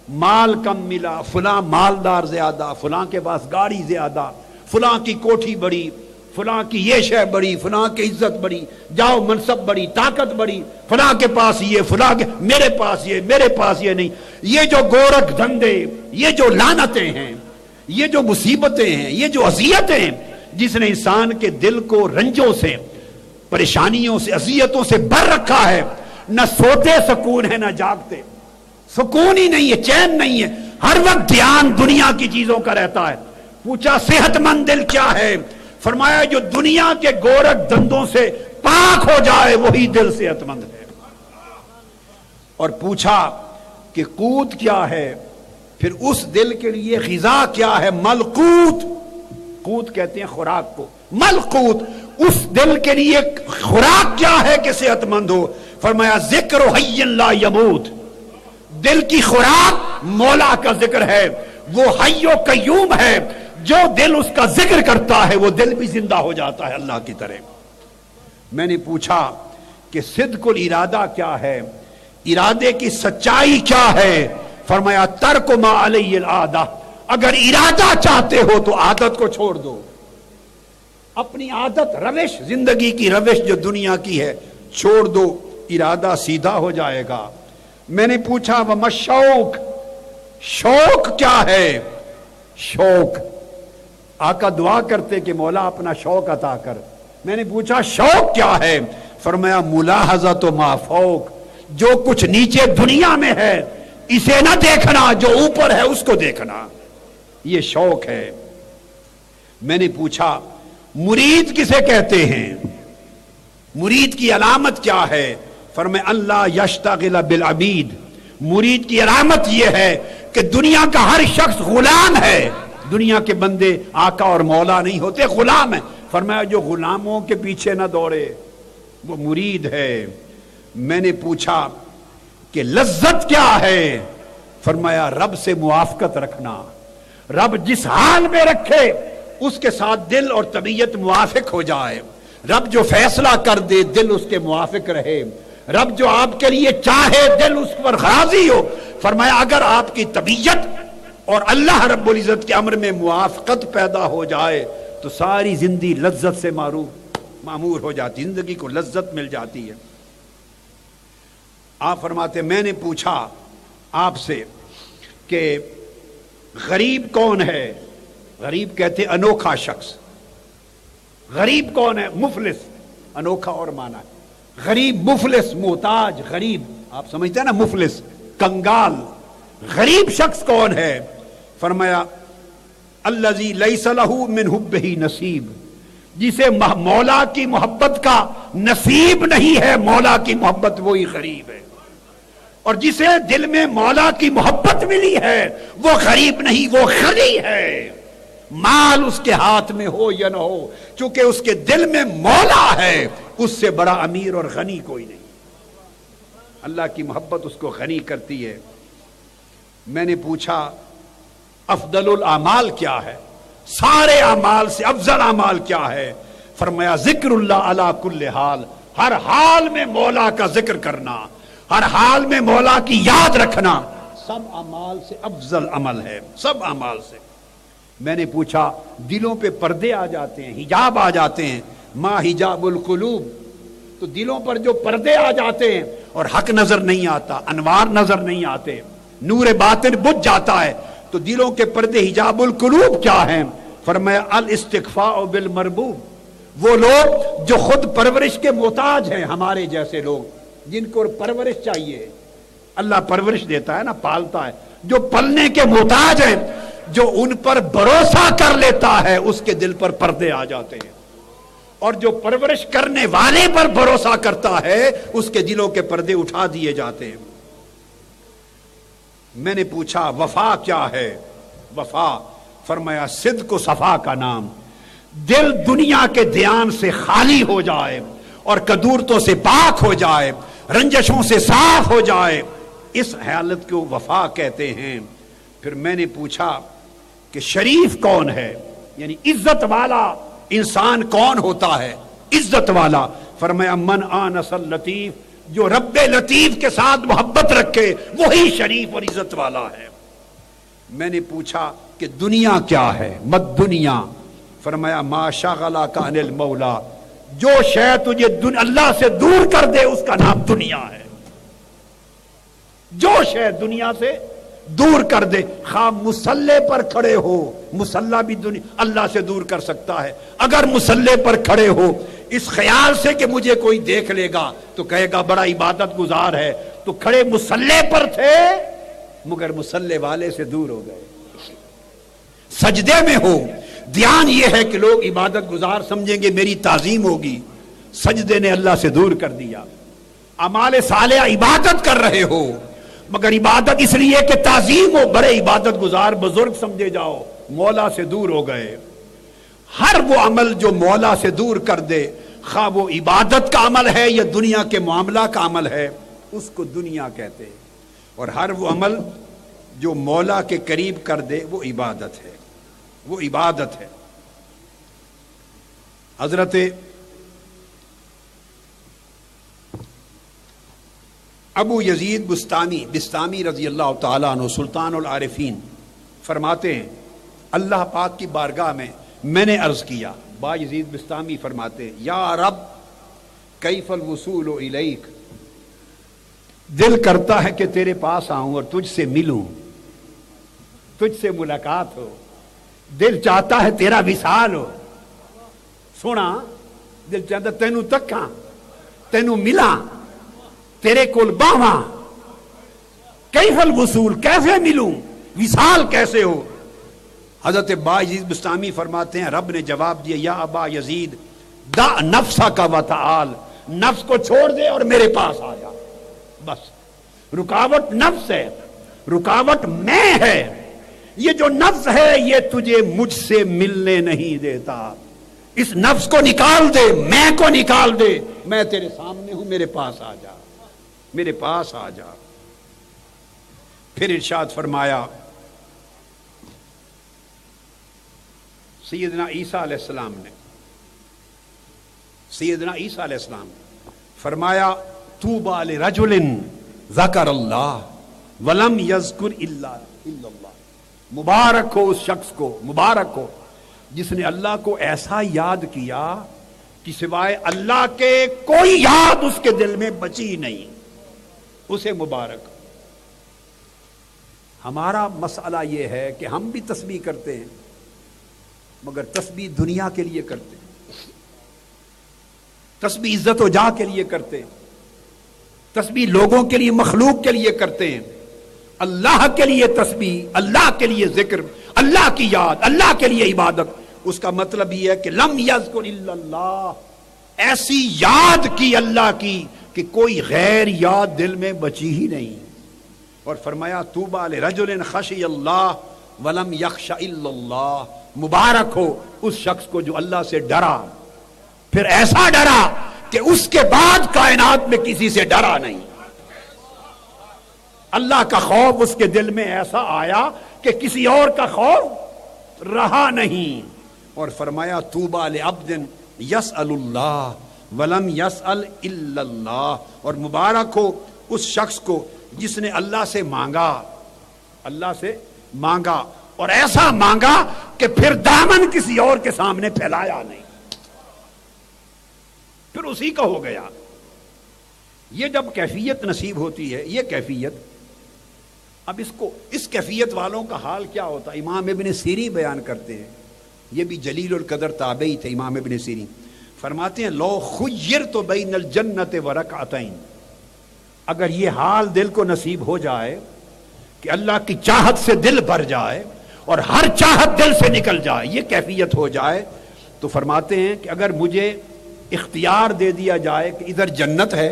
مال کم ملا، فلاں مالدار زیادہ، فلاں کے پاس گاڑی زیادہ، فلاں کی کوٹھی بڑی، فلاں کی یہ شے بڑی، فلاں کی عزت بڑی، جاؤ منصب بڑی، طاقت بڑی، فلاں کے پاس یہ، فلاں کے، میرے پاس یہ، میرے پاس یہ نہیں۔ یہ جو گورکھ دھندے، یہ جو لعنتیں ہیں، یہ جو مصیبتیں ہیں، یہ جو اذیتیں ہیں، جس نے انسان کے دل کو رنجوں سے، پریشانیوں سے، اذیتوں سے بھر رکھا ہے، نہ سوتے سکون ہے نہ جاگتے سکون ہی نہیں ہے، چین نہیں ہے، ہر وقت دھیان دنیا کی چیزوں کا رہتا ہے۔ پوچھا صحت مند دل کیا ہے؟ فرمایا جو دنیا کے گورکھ دھندوں سے پاک ہو جائے وہی دل صحت مند ہے۔ اور پوچھا کہ قوت کیا ہے؟ پھر اس دل کے لیے غذا کیا ہے؟ ملقوت، قوت کہتے ہیں خوراک کو، ملقوت، اس دل کے لیے خوراک کیا ہے کہ صحت مند ہو؟ فرمایا ذکر حی لا یموت، دل کی خوراک مولا کا ذکر ہے، وہ حی و قیوم ہے، جو دل اس کا ذکر کرتا ہے وہ دل بھی زندہ ہو جاتا ہے اللہ کی طرح۔ میں نے پوچھا کہ صدق الارادہ کیا ہے، ارادے کی سچائی کیا ہے؟ فرمایا ترک ما علیہ العادہ، اگر ارادہ چاہتے ہو تو عادت کو چھوڑ دو، اپنی عادت، روش، زندگی کی روش جو دنیا کی ہے چھوڑ دو، ارادہ سیدھا ہو جائے گا۔ میں نے پوچھا وما شوق، شوق کیا ہے؟ شوق، آقا دعا کرتے کہ مولا اپنا شوق عطا کر۔ میں نے پوچھا شوق کیا ہے؟ فرمایا ملاحظۃ ما فوق، جو کچھ نیچے دنیا میں ہے اسے نہ دیکھنا، جو اوپر ہے اس کو دیکھنا، یہ شوق ہے۔ میں نے پوچھا مرید کسے کہتے ہیں؟ مرید کی علامت کیا ہے؟ فرمایا اللہ یشتغل بالعبید، مرید کی علامت یہ ہے کہ دنیا کا ہر شخص غلام ہے، دنیا کے بندے آقا اور مولا نہیں ہوتے، غلام ہے۔ فرمایا جو غلاموں کے پیچھے نہ دوڑے وہ مرید ہے۔ میں نے پوچھا کہ لذت کیا ہے؟ فرمایا رب سے موافقت رکھنا، رب جس حال میں رکھے اس کے ساتھ دل اور طبیعت موافق ہو جائے، رب جو فیصلہ کر دے دل اس کے موافق رہے، رب جو آپ کے لیے چاہے دل اس پر راضی ہو۔ فرمایا اگر آپ کی طبیعت اور اللہ رب العزت کے امر میں موافقت پیدا ہو جائے تو ساری زندگی لذت سے معمور ہو جاتی، زندگی کو لذت مل جاتی ہے۔ آپ فرماتے میں نے پوچھا آپ سے کہ غریب کون ہے؟ غریب کہتے انوکھا شخص۔ غریب کون ہے؟ مفلس، انوکھا اور مانا ہے۔ غریب، مفلس، محتاج، غریب، آپ سمجھتے ہیں نا، مفلس، کنگال۔ غریب شخص کون ہے؟ فرمایا الذی لیس لہ من حبہ نصیب، جسے مولا کی محبت کا نصیب نہیں ہے، مولا کی محبت وہی غریب ہے۔ اور جسے دل میں مولا کی محبت ملی ہے وہ غریب نہیں، وہ غنی ہے، مال اس کے ہاتھ میں ہو یا نہ ہو، چونکہ اس کے دل میں مولا ہے، اس سے بڑا امیر اور غنی کوئی نہیں۔ اللہ کی محبت اس کو غنی کرتی ہے۔ میں نے پوچھا افضل الاعمال کیا ہے؟ سارے اعمال سے افضل اعمال کیا ہے؟ فرمایا ذکر اللہ علی کل حال، ہر حال میں مولا کا ذکر کرنا، ہر حال میں مولا کی یاد رکھنا سب اعمال سے افضل عمل ہے، سب اعمال سے۔ میں نے پوچھا دلوں پہ پردے آ جاتے ہیں، حجاب آ جاتے ہیں، ما حجاب القلوب، تو دلوں پر جو پردے آ جاتے ہیں اور حق نظر نہیں آتا، انوار نظر نہیں آتے، نور باطن بجھ جاتا ہے، تو دلوں کے پردے حجاب القلوب کیا ہیں؟ فرمایا الاستکفاء بالمربوب، وہ لوگ جو خود پرورش کے محتاج ہیں، ہمارے جیسے لوگ جن کو پرورش چاہیے، اللہ پرورش دیتا ہے نا، پالتا ہے، جو پلنے کے محتاج ہیں، جو ان پر بھروسہ کر لیتا ہے اس کے دل پر پردے آ جاتے ہیں، اور جو پرورش کرنے والے پر بھروسہ کرتا ہے اس کے دلوں کے پردے اٹھا دیے جاتے ہیں۔ میں نے پوچھا وفا کیا ہے؟ وفا، فرمایا صدق و صفا کا نام، دل دنیا کے دھیان سے خالی ہو جائے اور کدورتوں سے پاک ہو جائے، رنجشوں سے صاف ہو جائے، اس حالت کو وفا کہتے ہیں۔ پھر میں نے پوچھا کہ شریف کون ہے، یعنی عزت والا انسان کون ہوتا ہے؟ عزت والا، فرمایا من آنس اللطیف، جو رب لطیف کے ساتھ محبت رکھے وہی شریف اور عزت والا ہے۔ میں نے پوچھا کہ دنیا کیا ہے؟ مد دنیا، فرمایا ما شغلک عن المولا، جو شے تجھے اللہ سے دور کر دے اس کا نام دنیا ہے۔ جو شے دنیا سے دور کر دے، خواہ مصلے پر کھڑے ہو، مصلہ بھی اللہ سے دور کر سکتا ہے۔ اگر مصلے پر کھڑے ہو اس خیال سے کہ مجھے کوئی دیکھ لے گا تو کہے گا بڑا عبادت گزار ہے، تو کھڑے مصلے پر تھے مگر مصلے والے سے دور ہو گئے۔ سجدے میں ہو، دھیان یہ ہے کہ لوگ عبادت گزار سمجھیں گے، میری تعظیم ہوگی، سجدے نے اللہ سے دور کر دیا۔ اعمال صالحہ عبادت کر رہے ہو مگر عبادت اس لیے کہ تعظیم ہو، بڑے عبادت گزار بزرگ سمجھے جاؤ، مولا سے دور ہو گئے۔ ہر وہ عمل جو مولا سے دور کر دے، خواہ وہ عبادت کا عمل ہے یا دنیا کے معاملہ کا عمل ہے، اس کو دنیا کہتے ہیں، اور ہر وہ عمل جو مولا کے قریب کر دے وہ عبادت ہے، وہ عبادت ہے۔ حضرت ابو یزید بستامی رضی اللہ تعالیٰ عنہ سلطان العارفین فرماتے ہیں، اللہ پاک کی بارگاہ میں نے عرض کیا، با یزید بستامی فرماتے ہیں، یا رب کیف الوصول الیک، دل کرتا ہے کہ تیرے پاس آؤں اور تجھ سے ملوں، تجھ سے ملاقات ہو، دل چاہتا ہے تیرا وصال ہو۔ سونا دل چاہتا تینوں تکاں، تینوں ملاں، تیرے کول باواں، کیف الوصول، کیسے ملوں، وصال کیسے ہو؟ حضرت با یزید بستامی فرماتے ہیں رب نے جواب دیا، یا ابا یزید دع نفسک وتعال، نفس کو چھوڑ دے اور میرے پاس آ جا، بس۔ رکاوٹ نفس ہے، رکاوٹ میں ہے، یہ جو نفس ہے یہ تجھے مجھ سے ملنے نہیں دیتا، اس نفس کو نکال دے، میں کو نکال دے، میں تیرے سامنے ہوں، میرے پاس آ جا، میرے پاس آ جا۔ پھر ارشاد فرمایا سیدنا عیسیٰ علیہ السلام نے، سیدنا عیسیٰ علیہ السلام نے فرمایا طوبی لرجل ذکر اللہ ولم یذکر الا اللہ، مبارک ہو اس شخص کو، مبارک ہو جس نے اللہ کو ایسا یاد کیا کہ سوائے اللہ کے کوئی یاد اس کے دل میں بچی نہیں، اسے مبارک۔ ہمارا مسئلہ یہ ہے کہ ہم بھی تسبیح کرتے ہیں مگر تسبیح دنیا کے لیے کرتے ہیں، تسبیح عزت و جاہ کے لیے کرتے ہیں، تسبیح لوگوں کے لیے، مخلوق کے لیے کرتے ہیں۔ اللہ کے لیے تسبیح، اللہ کے لیے ذکر، اللہ کی یاد، اللہ کے لیے عبادت، اس کا مطلب یہ ہے کہ لم یذکر الا اللہ، ایسی یاد کی اللہ کی کہ کوئی غیر یاد دل میں بچی ہی نہیں۔ اور فرمایا طوبی لرجل خشی اللہ ولم یخش الا اللہ، مبارک ہو اس شخص کو جو اللہ سے ڈرا، پھر ایسا ڈرا کہ اس کے بعد کائنات میں کسی سے ڈرا نہیں۔ اللہ کا خوف اس کے دل میں ایسا آیا کہ کسی اور کا خوف رہا نہیں۔ اور فرمایا طوبی لعبد یسأل اللہ ولم یسأل الا اللہ، اور مبارک ہو اس شخص کو جس نے اللہ سے مانگا، اللہ سے مانگا اور ایسا مانگا کہ پھر دامن کسی اور کے سامنے پھیلایا نہیں، پھر اسی کا ہو گیا۔ یہ جب کیفیت نصیب ہوتی ہے، یہ کیفیت، اب اس کیفیت والوں کا حال کیا ہوتا؟ امام ابن سیرین بیان کرتے ہیں، یہ بھی جلیل القدر تابعی تھے امام ابن سیرین، فرماتے ہیں لو خیرت بین الجنت ورکعتین، اگر یہ حال دل کو نصیب ہو جائے کہ اللہ کی چاہت سے دل بھر جائے اور ہر چاہت دل سے نکل جائے، یہ کیفیت ہو جائے، تو فرماتے ہیں کہ اگر مجھے اختیار دے دیا جائے کہ ادھر جنت ہے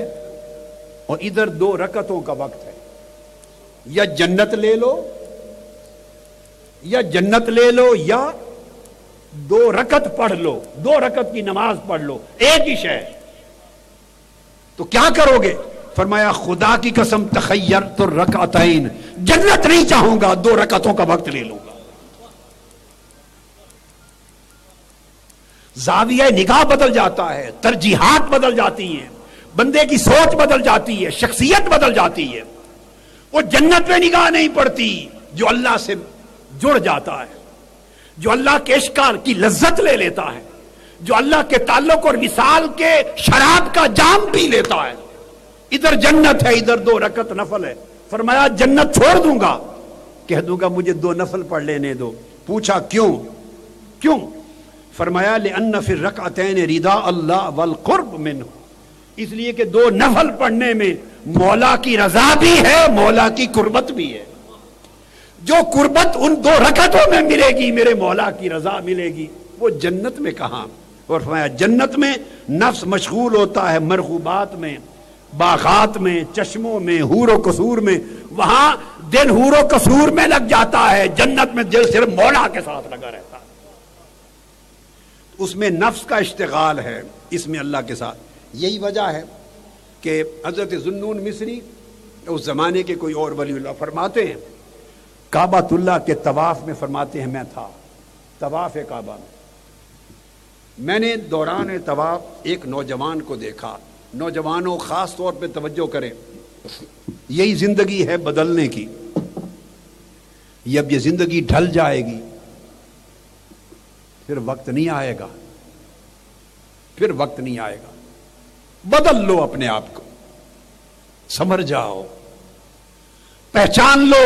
اور ادھر 2 رکعتوں کا وقت ہے، یا جنت لے لو، یا جنت لے لو، یا 2 رکعت پڑھ لو، 2 رکعت کی نماز پڑھ لو، ایک ہی شے، تو کیا کرو گے؟ فرمایا خدا کی قسم تخیرت الرکعتین، جنت نہیں چاہوں گا، 2 رکعتوں کا وقت لے لوں گا۔ زاویہ نگاہ بدل جاتا ہے، ترجیحات بدل جاتی ہیں، بندے کی سوچ بدل جاتی ہے، شخصیت بدل جاتی ہے، وہ جنت پہ نگاہ نہیں پڑتی جو اللہ سے جڑ جاتا ہے، جو اللہ کے عشق کی لذت لے لیتا ہے، جو اللہ کے تعلق اور وصال کے شراب کا جام پی لیتا ہے. ادھر جنت ہے، ادھر 2 رکعت نفل ہے. فرمایا جنت چھوڑ دوں گا، کہہ دوں گا مجھے 2 نفل پڑھ لینے دو. پوچھا کیوں؟ فرمایا لأن فی الرکعتین رضا اللہ والقرب منہ، اس لیے کہ 2 نفل پڑھنے میں مولا کی رضا بھی ہے، مولا کی قربت بھی ہے. جو قربت ان 2 رکعتوں میں ملے گی، میرے مولا کی رضا ملے گی، وہ جنت میں کہاں. اور فرمایا جنت میں نفس مشغول ہوتا ہے مرغوبات میں، باغات میں، چشموں میں، حور و قصور میں. وہاں دل حور و قصور میں لگ جاتا ہے، جنت میں دل صرف مولا کے ساتھ لگا رہتا ہے. اس میں نفس کا اشتغال ہے، اس میں اللہ کے ساتھ. یہی وجہ ہے کہ حضرت ذوالنون مصری اس زمانے کے کوئی اور ولی اللہ فرماتے ہیں، کعبۃ اللہ کے طواف میں فرماتے ہیں میں تھا طواف کعبہ میں نے دوران طواف ایک نوجوان کو دیکھا. نوجوانوں خاص طور پہ توجہ کریں، یہی زندگی ہے بدلنے کی. اب یہ زندگی ڈھل جائے گی، پھر وقت نہیں آئے گا، بدل لو اپنے آپ کو، سمجھ جاؤ، پہچان لو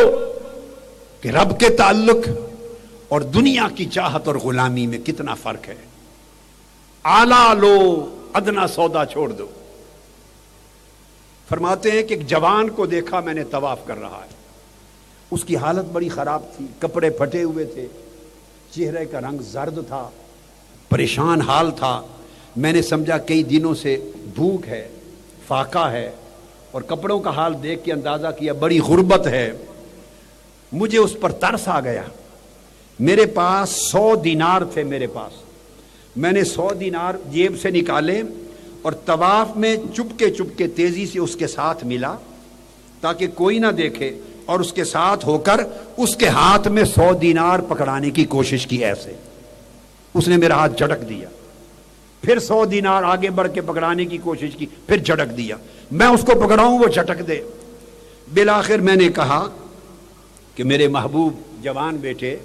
کہ رب کے تعلق اور دنیا کی چاہت اور غلامی میں کتنا فرق ہے. اعلیٰ لو، ادنا سودا چھوڑ دو. فرماتے ہیں کہ ایک جوان کو دیکھا میں نے طواف کر رہا ہے، اس کی حالت بڑی خراب تھی، کپڑے پھٹے ہوئے تھے، چہرے کا رنگ زرد تھا، پریشان حال تھا. میں نے سمجھا کئی دنوں سے بھوک ہے، فاقہ ہے، اور کپڑوں کا حال دیکھ کے اندازہ کیا بڑی غربت ہے. مجھے اس پر ترس آ گیا. میرے پاس 100 دینار تھے میرے پاس. میں نے 100 دینار جیب سے نکالے اور طواف میں چپکے تیزی سے اس کے ساتھ ملا تاکہ کوئی نہ دیکھے، اور اس کے ساتھ ہو کر اس کے ہاتھ میں 100 دینار پکڑانے کی کوشش کی. ایسے اس نے میرا ہاتھ جھٹک دیا، پھر 100 دینار آگے بڑھ کے پکڑانے کی کوشش کی، پھر جھٹک دیا. میں اس کو پکڑاؤں وہ جھٹک دے. بالآخر میں نے کہا کہ میرے محبوب جوان بیٹے،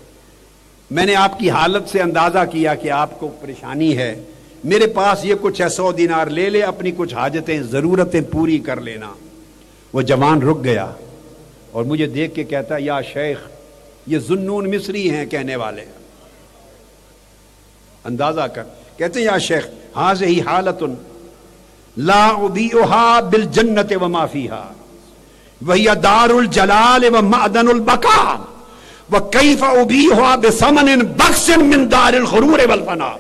میں نے آپ کی حالت سے اندازہ کیا کہ آپ کو پریشانی ہے، میرے پاس یہ کچھ ہے، 100 دینار لے لے، اپنی کچھ حاجتیں ضرورتیں پوری کر لینا. وہ جوان رک گیا اور مجھے دیکھ کے کہتا یا شیخ، یہ ذوالنون مصری ہیں کہنے والے، اندازہ کر. کہتے ہیں یا شیخ ہذہ حالۃ لا ابیعھا بالجنۃ وما فیھا وہی دار الجلال ومعدن البقاء وکیف ابیعھا بثمن بخس من دار الغرور والفنا.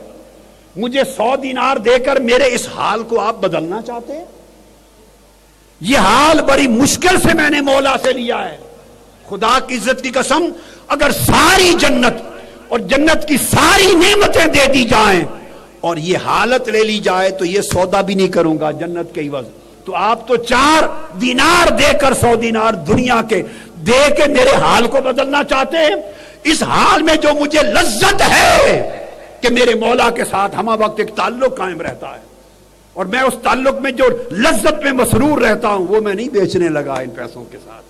مجھے 100 دینار دے کر میرے اس حال کو آپ بدلنا چاہتے ہیں؟ یہ حال بڑی مشکل سے میں نے مولا سے لیا ہے. خدا کی عزت کی قسم، اگر ساری جنت اور جنت کی ساری نعمتیں دے دی جائیں اور یہ حالت لے لی جائے تو یہ سودا بھی نہیں کروں گا جنت کے عوض. تو آپ تو 4 دینار دے کر 100 دینار دنیا کے دے کے میرے حال کو بدلنا چاہتے ہیں. اس حال میں جو مجھے لذت ہے کہ میرے مولا کے ساتھ ہمہ وقت ایک تعلق قائم رہتا ہے، اور میں اس تعلق میں جو لذت میں مسرور رہتا ہوں وہ میں نہیں بیچنے لگا ان پیسوں کے ساتھ.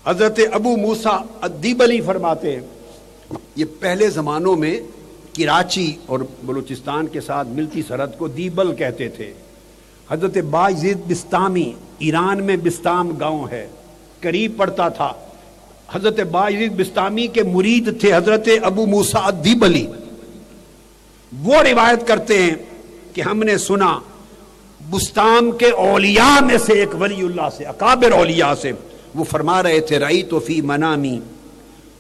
حضرت ابو موسیٰ الدیبلی فرماتے ہیں، یہ پہلے زمانوں میں کراچی اور بلوچستان کے ساتھ ملتی سرحد کو دیبل کہتے تھے. حضرت بایزید بسطامی، ایران میں بسطام گاؤں ہے، قریب پڑتا تھا. حضرت بایزید بسطامی کے مرید تھے حضرت ابو موسیٰ الدیبلی. وہ روایت کرتے ہیں کہ ہم نے سنا بسطام کے اولیاء میں سے ایک ولی اللہ سے، اکابر اولیاء سے، وہ فرما رہے تھے رأیت فی منامی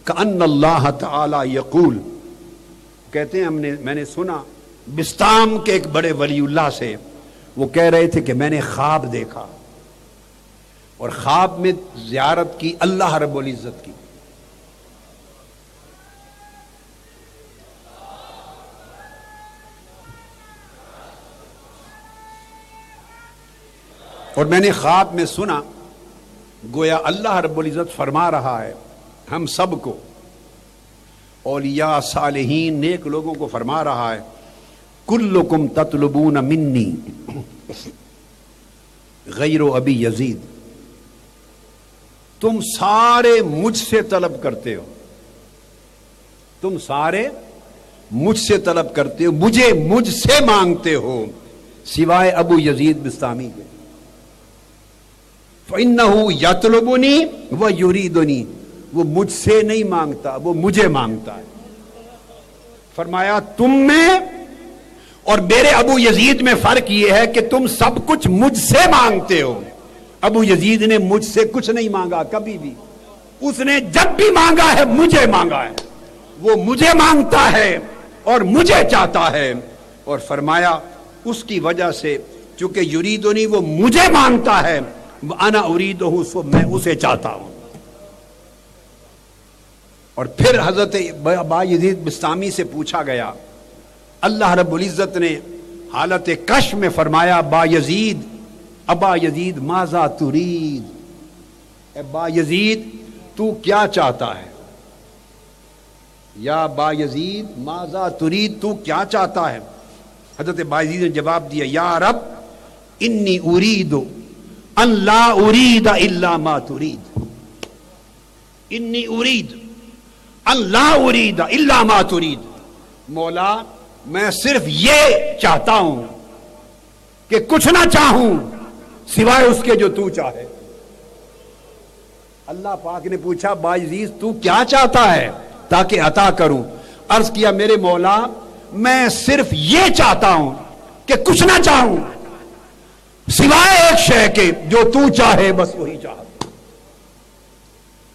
کأن اللہ تعالی یقول. کہتے ہیں میں نے سنا بسطام کے ایک بڑے ولی اللہ سے، وہ کہہ رہے تھے کہ میں نے خواب دیکھا، اور خواب میں زیارت کی اللہ رب العزت کی. اور میں نے خواب میں سنا گویا اللہ رب العزت فرما رہا ہے ہم سب کو، اولیاء صالحین نیک لوگوں کو فرما رہا ہے کلکم تطلبون منی غیر ابی یزید. تم سارے مجھ سے طلب کرتے ہو، تم سارے مجھ سے طلب کرتے ہو، مجھے مجھ سے مانگتے ہو، سوائے ابو یزید بستامی کے۔ فَإِنَّهُ يَطْلُبُنِي وَيُرِيدُنِي، وہ مجھ سے نہیں مانگتا، وہ مجھے مانگتا ہے۔ فرمایا تم میں اور میرے ابو یزید میں فرق یہ ہے کہ تم سب کچھ مجھ سے مانگتے ہو، ابو یزید نے مجھ سے کچھ نہیں مانگا کبھی بھی، اس نے جب بھی مانگا ہے مجھے مانگا ہے، وہ مجھے مانگتا ہے اور مجھے چاہتا ہے۔ اور فرمایا اس کی وجہ سے چونکہ یریدنی وہ مجھے مانگتا ہے، انا اریدہ سو میں اسے چاہتا ہوں۔ اور پھر حضرت ابا یزید بستامی سے پوچھا گیا، اللہ رب العزت نے حالت کشف میں فرمایا ابا یزید ماذا ترید، ابا یزید تو کیا چاہتا ہے، یا ابا یزید ماذا ترید تو کیا چاہتا ہے۔ حضرت ابا یزید نے جواب دیا، یا رب انی ارید ان لا ارید الا ما ترید، انی ارید ان لا ارید الا ما ترید، مولا میں صرف یہ چاہتا ہوں کہ کچھ نہ چاہوں سوائے اس کے جو تو چاہے۔ اللہ پاک نے پوچھا باعزیز تو کیا چاہتا ہے تاکہ عطا کروں؟ عرض کیا میرے مولا میں صرف یہ چاہتا ہوں کہ کچھ نہ چاہوں سوائے ایک شے کے جو تو چاہے بس وہی چاہتا،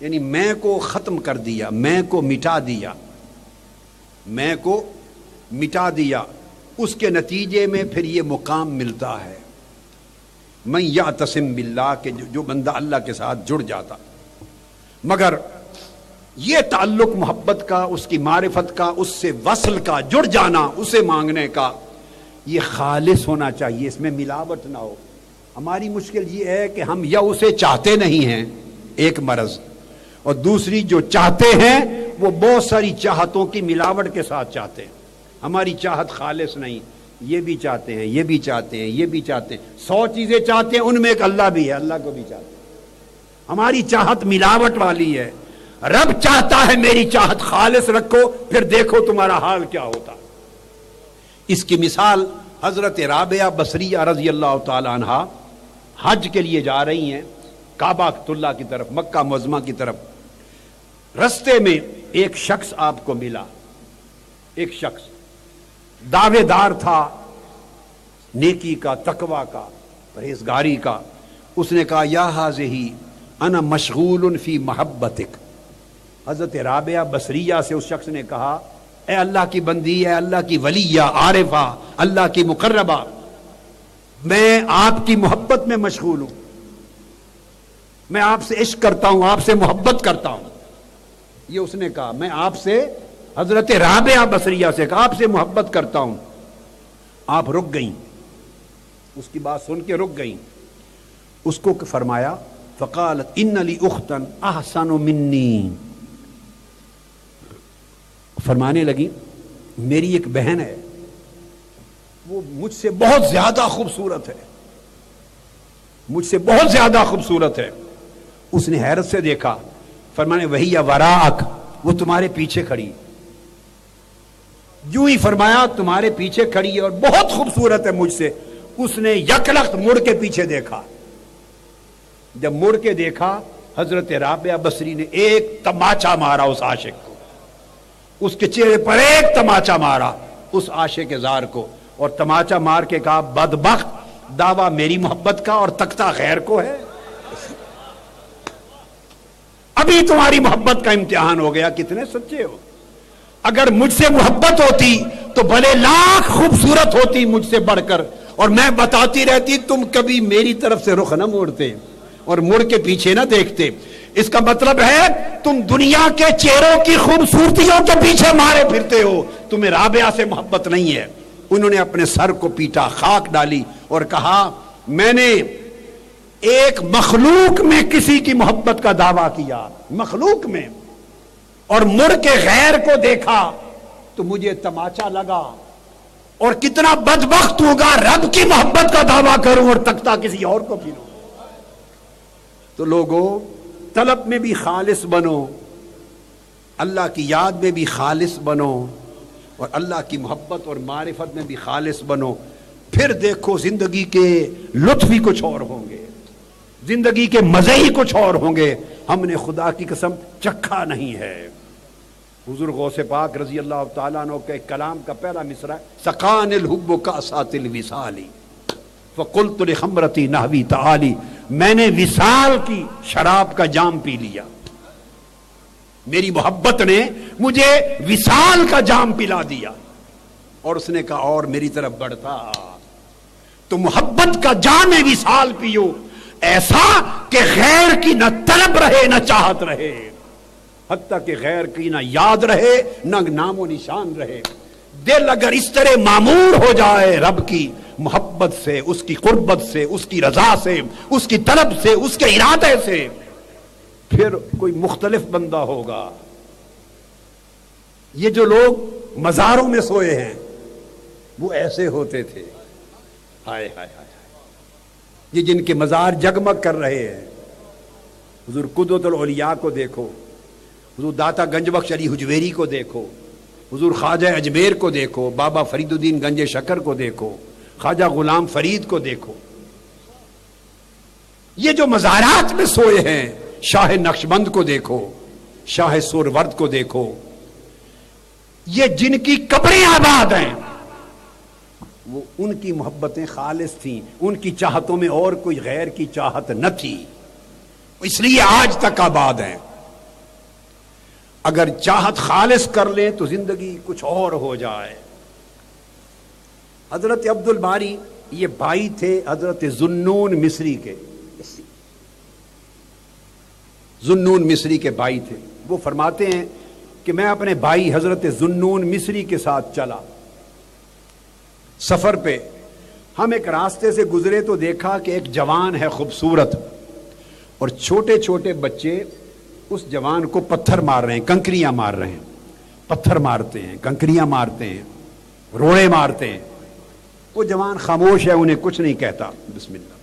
یعنی میں کو ختم کر دیا، میں کو مٹا دیا، میں کو مٹا دیا، اس کے نتیجے میں پھر یہ مقام ملتا ہے من یعتصم باللہ کہ جو بندہ اللہ کے ساتھ جڑ جاتا۔ مگر یہ تعلق محبت کا، اس کی معرفت کا، اس سے وصل کا، جڑ جانا، اسے مانگنے کا، یہ خالص ہونا چاہیے، اس میں ملاوٹ نہ ہو۔ ہماری مشکل یہ ہے کہ ہم یا اسے چاہتے نہیں ہیں، ایک مرض، اور دوسری جو چاہتے ہیں وہ بہت ساری چاہتوں کی ملاوٹ کے ساتھ چاہتے ہیں۔ ہماری چاہت خالص نہیں، یہ بھی چاہتے ہیں، یہ بھی چاہتے ہیں، یہ بھی چاہتے ہیں، 100 چیزیں چاہتے ہیں، ان میں ایک اللہ بھی ہے، اللہ کو بھی چاہتے ہیں۔ ہماری چاہت ملاوٹ والی ہے۔ رب چاہتا ہے میری چاہت خالص رکھو، پھر دیکھو تمہارا حال کیا ہوتا۔ اس کی مثال حضرت رابعہ بصریہ رضی اللہ تعالی عنہ حج کے لیے جا رہی ہیں کعبہ اللہ کی طرف، مکہ معظمہ کی طرف۔ رستے میں ایک شخص آپ کو ملا، ایک شخص دعوے دار تھا نیکی کا، تقوی کا، پرہیزگاری کا۔ اس نے کہا یا حاضی انا مشغول فی محبتک۔ حضرت رابعہ بصریہ سے اس شخص نے کہا اے اللہ کی بندی، اے اللہ کی ولیہ عارفہ، اللہ کی مقربہ، میں آپ کی محبت میں مشغول ہوں، میں آپ سے عشق کرتا ہوں، آپ سے محبت کرتا ہوں۔ یہ اس نے کہا، میں آپ سے، حضرت رابعہ بصریہ سے کہا، آپ سے محبت کرتا ہوں۔ آپ رک گئیں، اس کی بات سن کے رک گئیں۔ اس کو فرمایا فقالت ان لی اختن احسن منی، فرمانے لگی میری ایک بہن ہے، وہ مجھ سے بہت زیادہ خوبصورت ہے، مجھ سے بہت زیادہ خوبصورت ہے۔ اس نے حیرت سے دیکھا، فرمانے وہی وراءک، وہ تمہارے پیچھے کھڑی۔ یوں ہی فرمایا تمہارے پیچھے کھڑی ہے اور بہت خوبصورت ہے مجھ سے۔ اس نے یکلخت مڑ کے پیچھے دیکھا۔ جب مڑ کے دیکھا حضرت رابعہ بصری نے ایک تماچا مارا اس عاشق کو، اس کے چہرے پر ایک تماچا مارا اس عاشق زار کو، اور تماچا مار کے کہا بدبخت، دعویٰ میری محبت کا اور تختہ غیر کو ہے، ابھی تمہاری محبت کا امتحان ہو گیا، کتنے سچے ہو۔ اگر مجھ سے محبت ہوتی تو بھلے لاکھ خوبصورت ہوتی مجھ سے بڑھ کر، اور میں بتاتی رہتی تم کبھی میری طرف سے رخ نہ موڑتے اور مڑ کے پیچھے نہ دیکھتے۔ اس کا مطلب ہے تم دنیا کے چہروں کی خوبصورتیوں کے پیچھے مارے پھرتے ہو، تمہیں رابعہ سے محبت نہیں ہے۔ انہوں نے اپنے سر کو پیٹا، خاک ڈالی اور کہا میں نے ایک مخلوق میں کسی کی محبت کا دعویٰ کیا، مخلوق میں، اور مڑ کے غیر کو دیکھا تو مجھے تماچا لگا، اور کتنا بدبخت ہوگا رب کی محبت کا دعویٰ کروں اور تختہ کسی اور کو پھروں۔ تو لوگوں طلب میں بھی خالص بنو، اللہ کی یاد میں بھی خالص بنو، اور اللہ کی محبت اور معرفت میں بھی خالص بنو، پھر دیکھو زندگی کے لطف ہی کچھ اور ہوں گے، زندگی کے مزے ہی کچھ اور ہوں گے، ہم نے خدا کی قسم چکھا نہیں ہے۔ حضور غوث پاک رضی اللہ تعالیٰ عنہ کے کلام کا پہلا مصرع ہے سقان الحب کاسات الوصال فقلت لخمرتی نحوی تعالی، میں نے وصال کی شراب کا جام پی لیا، میری محبت نے مجھے وصال کا جام پلا دیا، اور اس نے کہا اور میری طرف بڑھتا، تو محبت کا جام وصال پیو، ایسا کہ غیر کی نہ طلب رہے نہ چاہت رہے، حتیٰ کہ غیر کی نہ یاد رہے نہ نام و نشان رہے۔ دل اگر اس طرح معمور ہو جائے رب کی محبت سے، اس کی قربت سے، اس کی رضا سے، اس کی طلب سے، اس کے ارادے سے، پھر کوئی مختلف بندہ ہوگا۔ یہ جو لوگ مزاروں میں سوئے ہیں وہ ایسے ہوتے تھے، ہائے ہائے ہائے، یہ جن کے مزار جگمگ کر رہے ہیں، حضور قدوۃ الاولیاء کو دیکھو، حضور داتا گنج بخش علی حجویری کو دیکھو، حضور خواجہ اجمیر کو دیکھو، بابا فرید الدین گنج شکر کو دیکھو، خواجہ غلام فرید کو دیکھو، یہ جو مزارات میں سوئے ہیں، شاہ نقشبند کو دیکھو، شاہ سورورد کو دیکھو، یہ جن کی قبریں آباد ہیں، وہ ان کی محبتیں خالص تھیں، ان کی چاہتوں میں اور کوئی غیر کی چاہت نہ تھی، اس لیے آج تک آباد ہیں۔ اگر چاہت خالص کر لیں تو زندگی کچھ اور ہو جائے۔ حضرت عبد الباری یہ بھائی تھے حضرت ذوالنون مصری کے، ذوالنون مصری کے بھائی تھے۔ وہ فرماتے ہیں کہ میں اپنے بھائی حضرت ذوالنون مصری کے ساتھ چلا سفر پہ، ہم ایک راستے سے گزرے تو دیکھا کہ ایک جوان ہے خوبصورت، اور چھوٹے چھوٹے بچے اس جوان کو پتھر مار رہے ہیں، کنکریاں مار رہے ہیں، پتھر مارتے ہیں، کنکریاں مارتے ہیں، روڑے مارتے ہیں۔ وہ جوان خاموش ہے، انہیں کچھ نہیں کہتا۔ بسم اللہ۔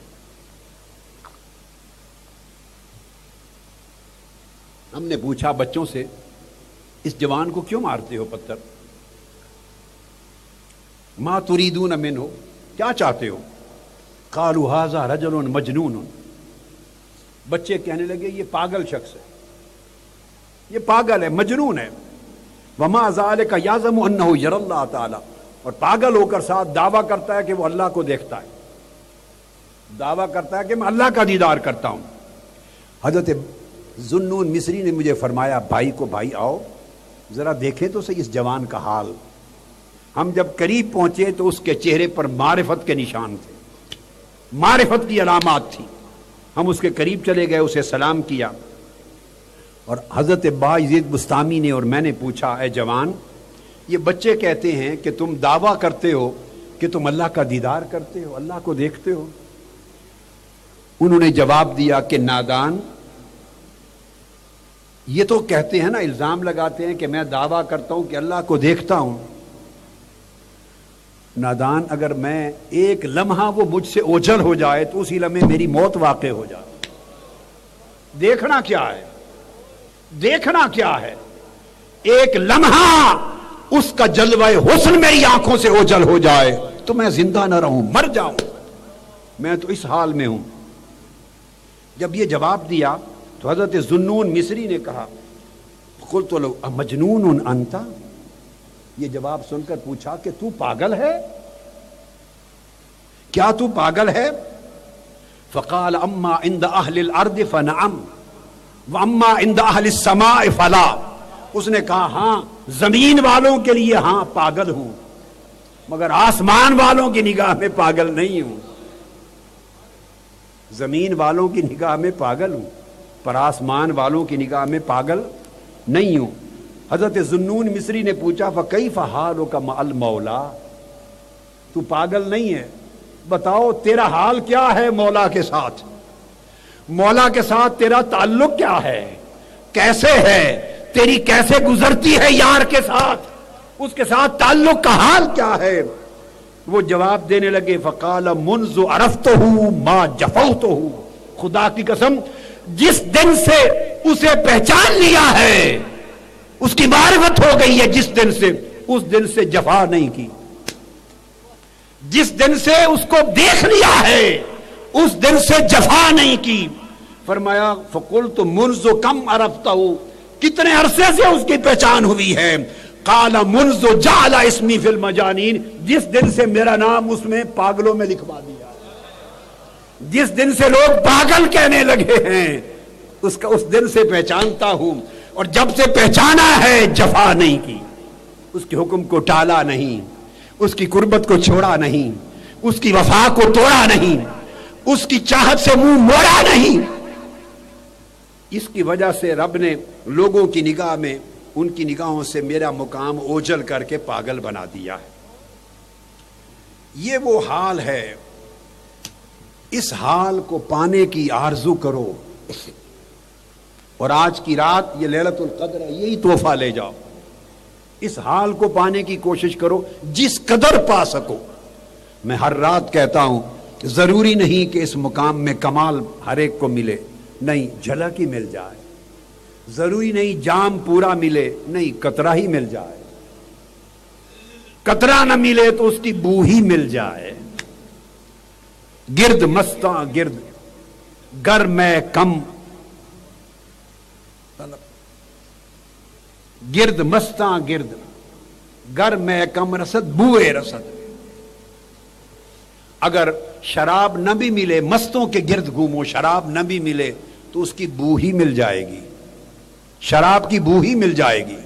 ہم نے پوچھا بچوں سے، اس جوان کو کیوں مارتے ہو پتھر؟ ما تريدون منه، کیا چاہتے ہو؟ قالوا هذا رجل مجنون، بچے کہنے لگے یہ پاگل شخص ہے، یہ پاگل ہے، مجنون ہے۔ وما ذلك يعزم انه يرى الله تعالی، اور پاگل ہو کر ساتھ دعویٰ کرتا ہے کہ وہ اللہ کو دیکھتا ہے، دعویٰ کرتا ہے کہ میں اللہ کا دیدار کرتا ہوں۔ حضرت ذوالنون مصری نے مجھے فرمایا بھائی کو، بھائی آؤ ذرا دیکھیں تو صحیح اس جوان کا حال۔ ہم جب قریب پہنچے تو اس کے چہرے پر معرفت کے نشان تھے، معرفت کی علامات تھی۔ ہم اس کے قریب چلے گئے، اسے سلام کیا، اور حضرت باعزید بستامی نے اور میں نے پوچھا اے جوان، یہ بچے کہتے ہیں کہ تم دعویٰ کرتے ہو کہ تم اللہ کا دیدار کرتے ہو، اللہ کو دیکھتے ہو۔ انہوں نے جواب دیا کہ نادان، یہ تو کہتے ہیں نا، الزام لگاتے ہیں کہ میں دعویٰ کرتا ہوں کہ اللہ کو دیکھتا ہوں۔ نادان، اگر میں ایک لمحہ وہ مجھ سے اوجھل ہو جائے تو اسی لمحے میری موت واقع ہو جائے۔ دیکھنا کیا ہے، دیکھنا کیا ہے؟ ایک لمحہ اس کا جلوہ حسن میری آنکھوں سے اوجھل ہو جائے تو میں زندہ نہ رہوں، مر جاؤں۔ میں تو اس حال میں ہوں۔ جب یہ جواب دیا تو حضرت ذوالنون مصری نے کہا قلت لو مجنون انت، یہ جواب سن کر پوچھا کہ تو پاگل ہے، کیا تو پاگل ہے؟ فقال اما عند اہل الارض فنعم واما عند اہل السماء فلا، اس نے کہا ہاں زمین والوں کے لیے ہاں پاگل ہوں، مگر آسمان والوں کی نگاہ میں پاگل نہیں ہوں۔ زمین والوں کی نگاہ میں پاگل ہوں پر آسمان والوں کی نگاہ میں پاگل نہیں ہوں۔ حضرت ذوالنون مصری نے پوچھا فکیف حالک مع المولا، تو پاگل نہیں ہے، بتاؤ تیرا حال کیا ہے مولا کے ساتھ، مولا کے ساتھ تیرا تعلق کیا ہے، کیسے ہے، تیری کیسے گزرتی ہے یار کے ساتھ، اس کے ساتھ تعلق کا حال کیا ہے؟ وہ جواب دینے لگے فقال منذ عرفتہ ما جفوتہ، خدا کی قسم جس دن سے اسے پہچان لیا ہے، اس کی معرفت ہو گئی ہے، جس دن سے، اس دن سے جفا نہیں کی. جس دن سے اس کو دیکھ لیا ہے اس دن سے جفا نہیں کی. فرمایا فقلت منذ کم عرفتہ، کتنے عرصے سے اس کی پہچان ہوئی ہے؟ قال منذ جعل اسمی فی المجانین، جس دن سے میرا نام اس میں پاگلوں میں لکھوا دیا، جس دن سے لوگ پاگل کہنے لگے ہیں، اس دن سے پہچانتا ہوں. اور جب سے پہچانا ہے جفا نہیں کی، اس کے حکم کو ٹالا نہیں، اس کی قربت کو چھوڑا نہیں، اس کی وفا کو توڑا نہیں، اس کی چاہت سے منہ موڑا نہیں. اس کی وجہ سے رب نے لوگوں کی نگاہ میں، ان کی نگاہوں سے میرا مقام اوجھل کر کے پاگل بنا دیا ہے. یہ وہ حال ہے. اس حال کو پانے کی آرزو کرو، اور آج کی رات یہ لیلۃ القدر ہے، یہی تحفہ لے جاؤ. اس حال کو پانے کی کوشش کرو جس قدر پا سکو. میں ہر رات کہتا ہوں ضروری نہیں کہ اس مقام میں کمال ہر ایک کو ملے، نہیں جھلک ہی مل جائے. ضروری نہیں جام پورا ملے، نہیں قطرہ ہی مل جائے. قطرہ نہ ملے تو اس کی بو ہی مل جائے. گرد مستاں گرد گر میں کم، گرد مستاں گرد گر میں کم رسد بوئے رسد. اگر شراب نہ بھی ملے، مستوں کے گرد گھومو، شراب نہ بھی ملے تو اس کی بو ہی مل جائے گی، شراب کی بو ہی مل جائے گی.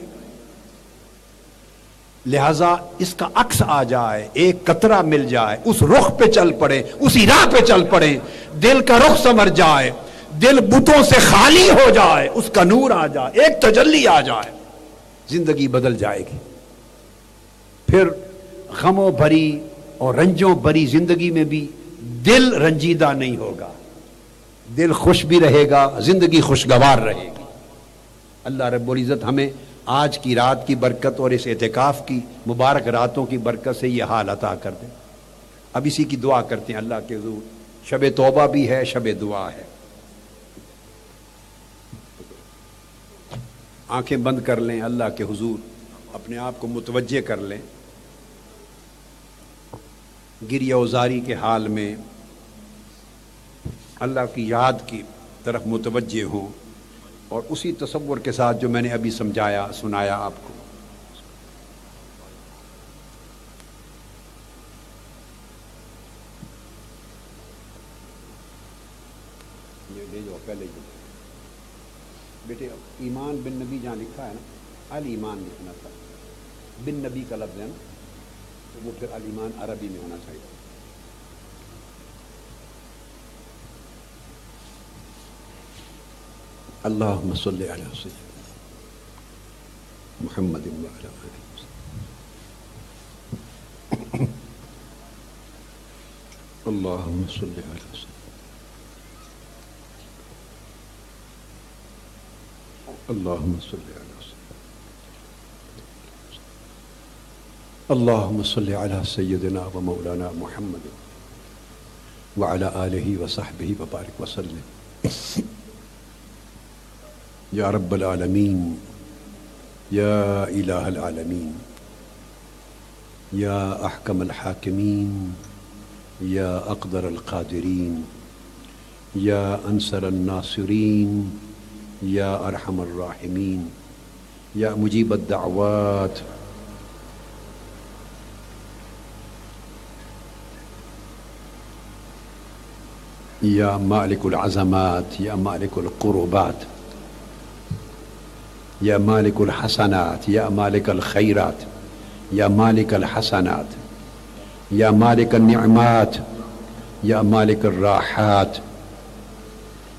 لہذا اس کا عکس آ جائے، ایک قطرہ مل جائے، اس رخ پہ چل پڑے، اسی راہ پہ چل پڑے، دل کا رخ سنور جائے، دل بتوں سے خالی ہو جائے، اس کا نور آ جائے، ایک تجلی آ جائے، زندگی بدل جائے گی. پھر غموں بھری اور رنجوں بھری زندگی میں بھی دل رنجیدہ نہیں ہوگا، دل خوش بھی رہے گا، زندگی خوشگوار رہے گی. اللہ رب العزت ہمیں آج کی رات کی برکت اور اس اعتکاف کی مبارک راتوں کی برکت سے یہ حال عطا کر دے. اب اسی کی دعا کرتے ہیں اللہ کے حضور. شب توبہ بھی ہے، شب دعا ہے. آنکھیں بند کر لیں، اللہ کے حضور اپنے آپ کو متوجہ کر لیں، گریہ وزاری کے حال میں اللہ کی یاد کی طرف متوجہ ہوں، اور اسی تصور کے ساتھ جو میں نے ابھی سمجھایا سنایا آپ کو. یہ لے جاؤ پہلے جو بیٹے ایمان بن نبی جہاں لکھا ہے نا، الایمان لکھنا تھا، بن نبی کا لفظ ہے نا، تو وہ پھر الایمان عربی میں ہونا چاہیے. اللہم صلی علی سیدنا محمد وعلی آلہ وسلم. اللہم صلی علی سیدنا اللہم صلی علی سیدنا اللہم صلی علی سیدنا و مولانا محمد وعلی آلہ وصحبہ وبارک وسلم. یا رب العالمین، یا الہ العالمین، یا احکم الحاکمین، یا اقدر القادرین، یا انصر الناصرین، یا ارحم الراحمین، یا مجیب الدعوات، یا مالک العظمات، یا مالک القربات، یا مالک الحسنات، یا مالک الخیرات، یا مالک الحسنات، یا مالک النعمات، یا مالک الراحات،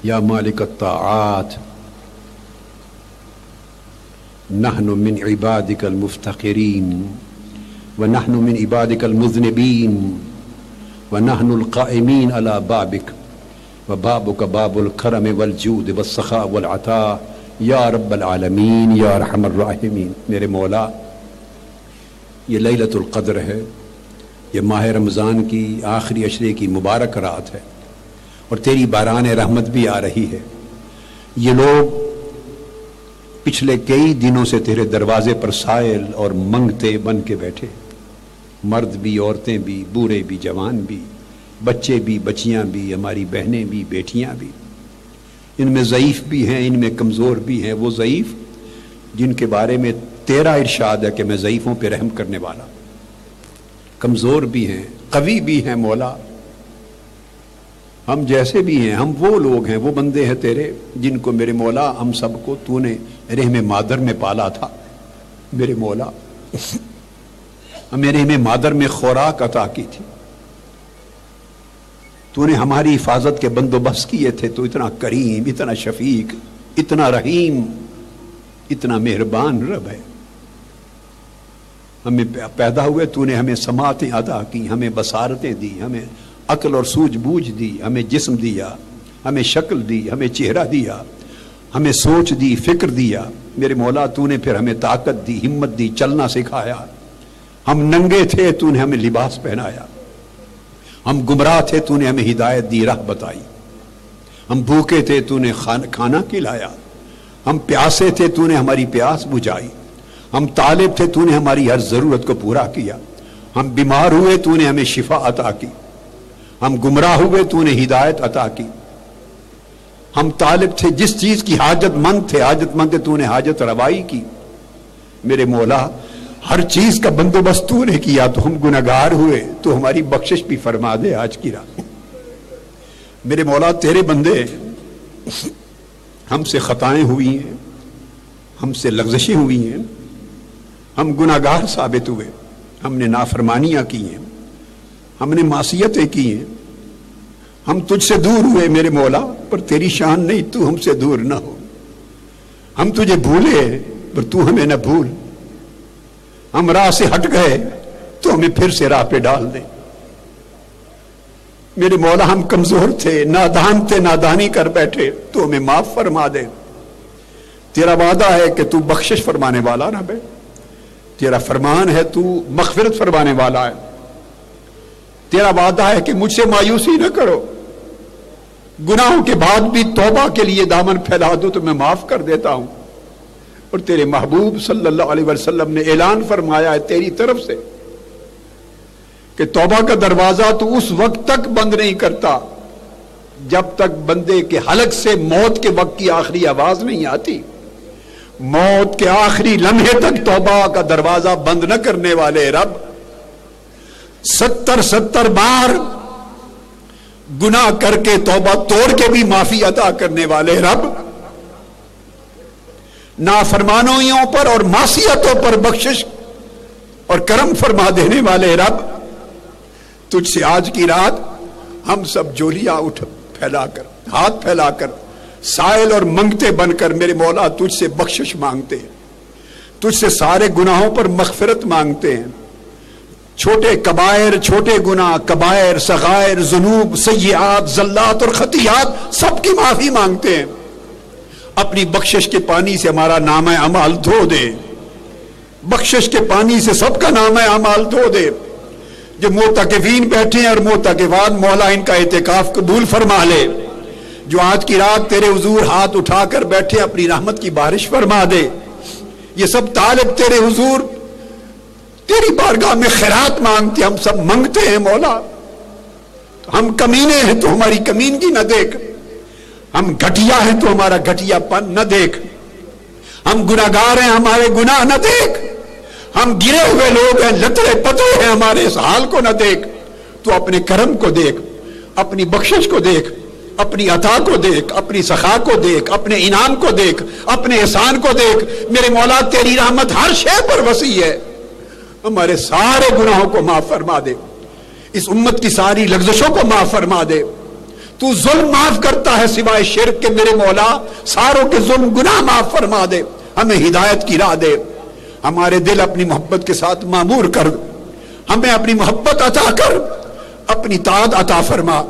یا مالک الطاعات. نحن من عبادك المفتقرين، ونحن من عبادك المذنبين، ونحن القائمين على بابك، وبابك باب الكرم والجود والسخاء والعطاء. یا رب العالمین، یا ارحم الراحمین. میرے مولا، یہ لیلۃ القدر ہے، یہ ماہ رمضان کی آخری عشرے کی مبارک رات ہے، اور تیری باران رحمت بھی آ رہی ہے. یہ لوگ پچھلے کئی دنوں سے تیرے دروازے پر سائل اور منگتے بن کے بیٹھے، مرد بھی، عورتیں بھی، بوڑھے بھی، جوان بھی، بچے بھی، بچیاں بھی، ہماری بہنیں بھی، بیٹیاں بھی، ان میں ضعیف بھی ہیں، ان میں کمزور بھی ہیں، وہ ضعیف جن کے بارے میں تیرا ارشاد ہے کہ میں ضعیفوں پہ رحم کرنے والا، کمزور بھی ہیں، قوی بھی ہیں مولا، ہم جیسے بھی ہیں، ہم وہ لوگ ہیں، وہ بندے ہیں تیرے جن کو میرے مولا ہم سب کو تو نے رحم مادر میں پالا تھا میرے مولا، ہمیں رحم مادر میں خوراک عطا کی تھی، تو نے ہماری حفاظت کے بندوبست کیے تھے، تو اتنا کریم، اتنا شفیق، اتنا رحیم، اتنا مہربان رب ہے، ہمیں پیدا ہوئے تو نے ہمیں سماعتیں عطا کی، ہمیں بصارتیں دی، ہمیں عقل اور سوجھ بوجھ دی، ہمیں جسم دیا، ہمیں شکل دی، ہمیں چہرہ دیا، ہمیں سوچ دی، فکر دیا میرے مولا، تو نے پھر ہمیں طاقت دی، ہمت دی، چلنا سکھایا، ہم ننگے تھے تو نے ہمیں لباس پہنایا، ہم گمراہ تھے تو نے ہمیں ہدایت دی، راہ بتائی، ہم بھوکے تھے تو نے کھانا کھلایا، ہم پیاسے تھے تو نے ہماری پیاس بجھائی، ہم طالب تھے تو نے ہماری ہر ضرورت کو پورا کیا، ہم بیمار ہوئے تو نے ہمیں شفا عطا کی، ہم گمراہ ہوئے تو نے ہدایت عطا کی، ہم طالب تھے جس چیز کی حاجت مند تھے تو نے حاجت روائی کی میرے مولا، ہر چیز کا بندوبست تو نے کیا، تو ہم گنہگار ہوئے، تو ہماری بخشش بھی فرما دے آج کی رات میرے مولا، تیرے بندے ہم سے خطائیں ہوئی ہیں، ہم سے لغزشیں ہوئی ہیں، ہم گنہگار ثابت ہوئے، ہم نے نافرمانیاں کی ہیں، ہم نے معصیتیں کی ہیں، ہم تجھ سے دور ہوئے میرے مولا، پر تیری شان نہیں تو ہم سے دور نہ ہو، ہم تجھے بھولے پر تو ہمیں نہ بھول، ہم راہ سے ہٹ گئے تو ہمیں پھر سے راہ پہ ڈال دے میرے مولا، ہم کمزور تھے، نادان تھے، نادانی کر بیٹھے، تو ہمیں معاف فرما دے، تیرا وعدہ ہے کہ تو بخشش فرمانے والا نہ بے، تیرا فرمان ہے تو مغفرت فرمانے والا ہے، تیرا وعدہ ہے کہ مجھ سے مایوسی نہ کرو، گناہوں کے بعد بھی توبہ کے لیے دامن پھیلا دو تو میں معاف کر دیتا ہوں، اور تیرے محبوب صلی اللہ علیہ وسلم نے اعلان فرمایا ہے تیری طرف سے کہ توبہ کا دروازہ تو اس وقت تک بند نہیں کرتا جب تک بندے کے حلق سے موت کے وقت کی آخری آواز نہیں آتی، موت کے آخری لمحے تک توبہ کا دروازہ بند نہ کرنے والے رب، 70 بار گناہ کر کے توبہ توڑ کے بھی معافی عطا کرنے والے رب، نافرمانیوں پر اور معصیتوں پر بخشش اور کرم فرما دینے والے رب، تجھ سے آج کی رات ہم سب جولیاں پھیلا کر، ہاتھ پھیلا کر، سائل اور منگتے بن کر میرے مولا تجھ سے بخشش مانگتے ہیں، تجھ سے سارے گناہوں پر مغفرت مانگتے ہیں، چھوٹے کبائر، چھوٹے گناہ، کبائر، صغائر، ذنوب، سیئات، زلات اور خطیات سب کی معافی مانگتے ہیں، اپنی بخشش کے پانی سے ہمارا نامہ اعمال دھو دے، بخشش کے پانی سے سب کا نامہ اعمال دھو دے، جو معتکفین بیٹھے ہیں اور معتکفات مولا ان کا اعتکاف قبول فرما لے، جو آج کی رات تیرے حضور ہاتھ اٹھا کر بیٹھے اپنی رحمت کی بارش فرما دے، یہ سب طالب تیرے حضور تیری بارگاہ میں خیرات مانگتے، ہم سب منگتے ہیں مولا، ہم کمینے ہیں تو ہماری کمینگی نہ دیکھ، ہم گھٹیا ہیں تو ہمارا گھٹیا پن نہ دیکھ، ہم گناہگار ہیں ہمارے گناہ نہ دیکھ، ہم گرے ہوئے لوگ ہیں، لتڑے پتڑے ہیں، ہمارے اس حال کو نہ دیکھ، تو اپنے کرم کو دیکھ، اپنی بخشش کو دیکھ، اپنی عطا کو دیکھ، اپنی سخا کو دیکھ، اپنے انعام کو دیکھ، اپنے احسان کو دیکھ میرے مولا، تیری رحمت ہر شے پر وسیع ہے، ہمارے سارے گناہوں کو معاف فرما دے، اس امت کی ساری لغزشوں کو معاف فرما دے، تو ظلم معاف کرتا ہے سوائے شرک کے میرے مولا، ساروں کے ظلم گناہ معاف فرما دے، ہمیں ہدایت کی راہ دے، ہمارے دل اپنی محبت کے ساتھ معمور کر، ہمیں اپنی محبت عطا کر، اپنی طاعت عطا فرما،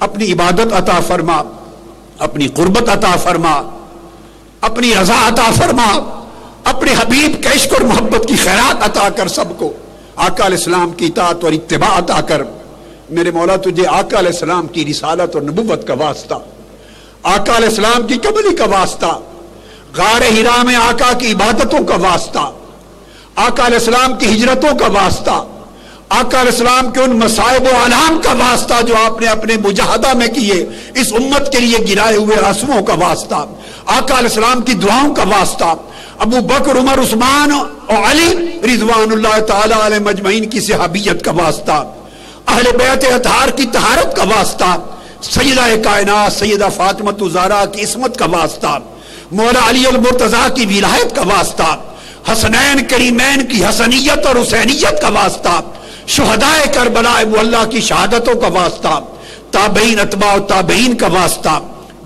اپنی عبادت عطا فرما، اپنی قربت عطا فرما، اپنی رضا عطا فرما، اپنے حبیب کے عشق اور محبت کی خیرات عطا کر سب کو، آقا علیہ السلام کی اطاعت اور اتباع عطا کر میرے مولا، تجھے آقا علیہ السلام کی رسالت اور نبوت کا واسطہ، آقا علیہ السلام کی قبری کا واسطہ، غار ہرا میں آقا کی عبادتوں کا واسطہ، آقا علیہ السلام کی ہجرتوں کا واسطہ، آقا علیہ السلام کے ان مصائب و آلام کا واسطہ جو آپ نے اپنے مجاہدہ میں کیے، اس امت کے لیے گرائے ہوئے آنسوؤں کا واسطہ، آقا علیہ السلام کی دعاؤں کا واسطہ، ابو بکر، عمر، عثمان اور علی رضوان اللہ تعالی علیہ مجمعین کی صحابیت کا واسطہ، اہل بیت اطہار کی طہارت کا واسطہ، سیدہ کائنات سیدہ فاطمہ الزہرا کی عصمت کا واسطہ، مولا علی المرتضیٰ کی ولایت کا واسطہ، حسنین کریمین کی حسنیت اور حسینیت کا واسطہ، شہداء کربلا اللہ کی شہادتوں کا واسطہ، تابعین اتباع تابعین کا واسطہ،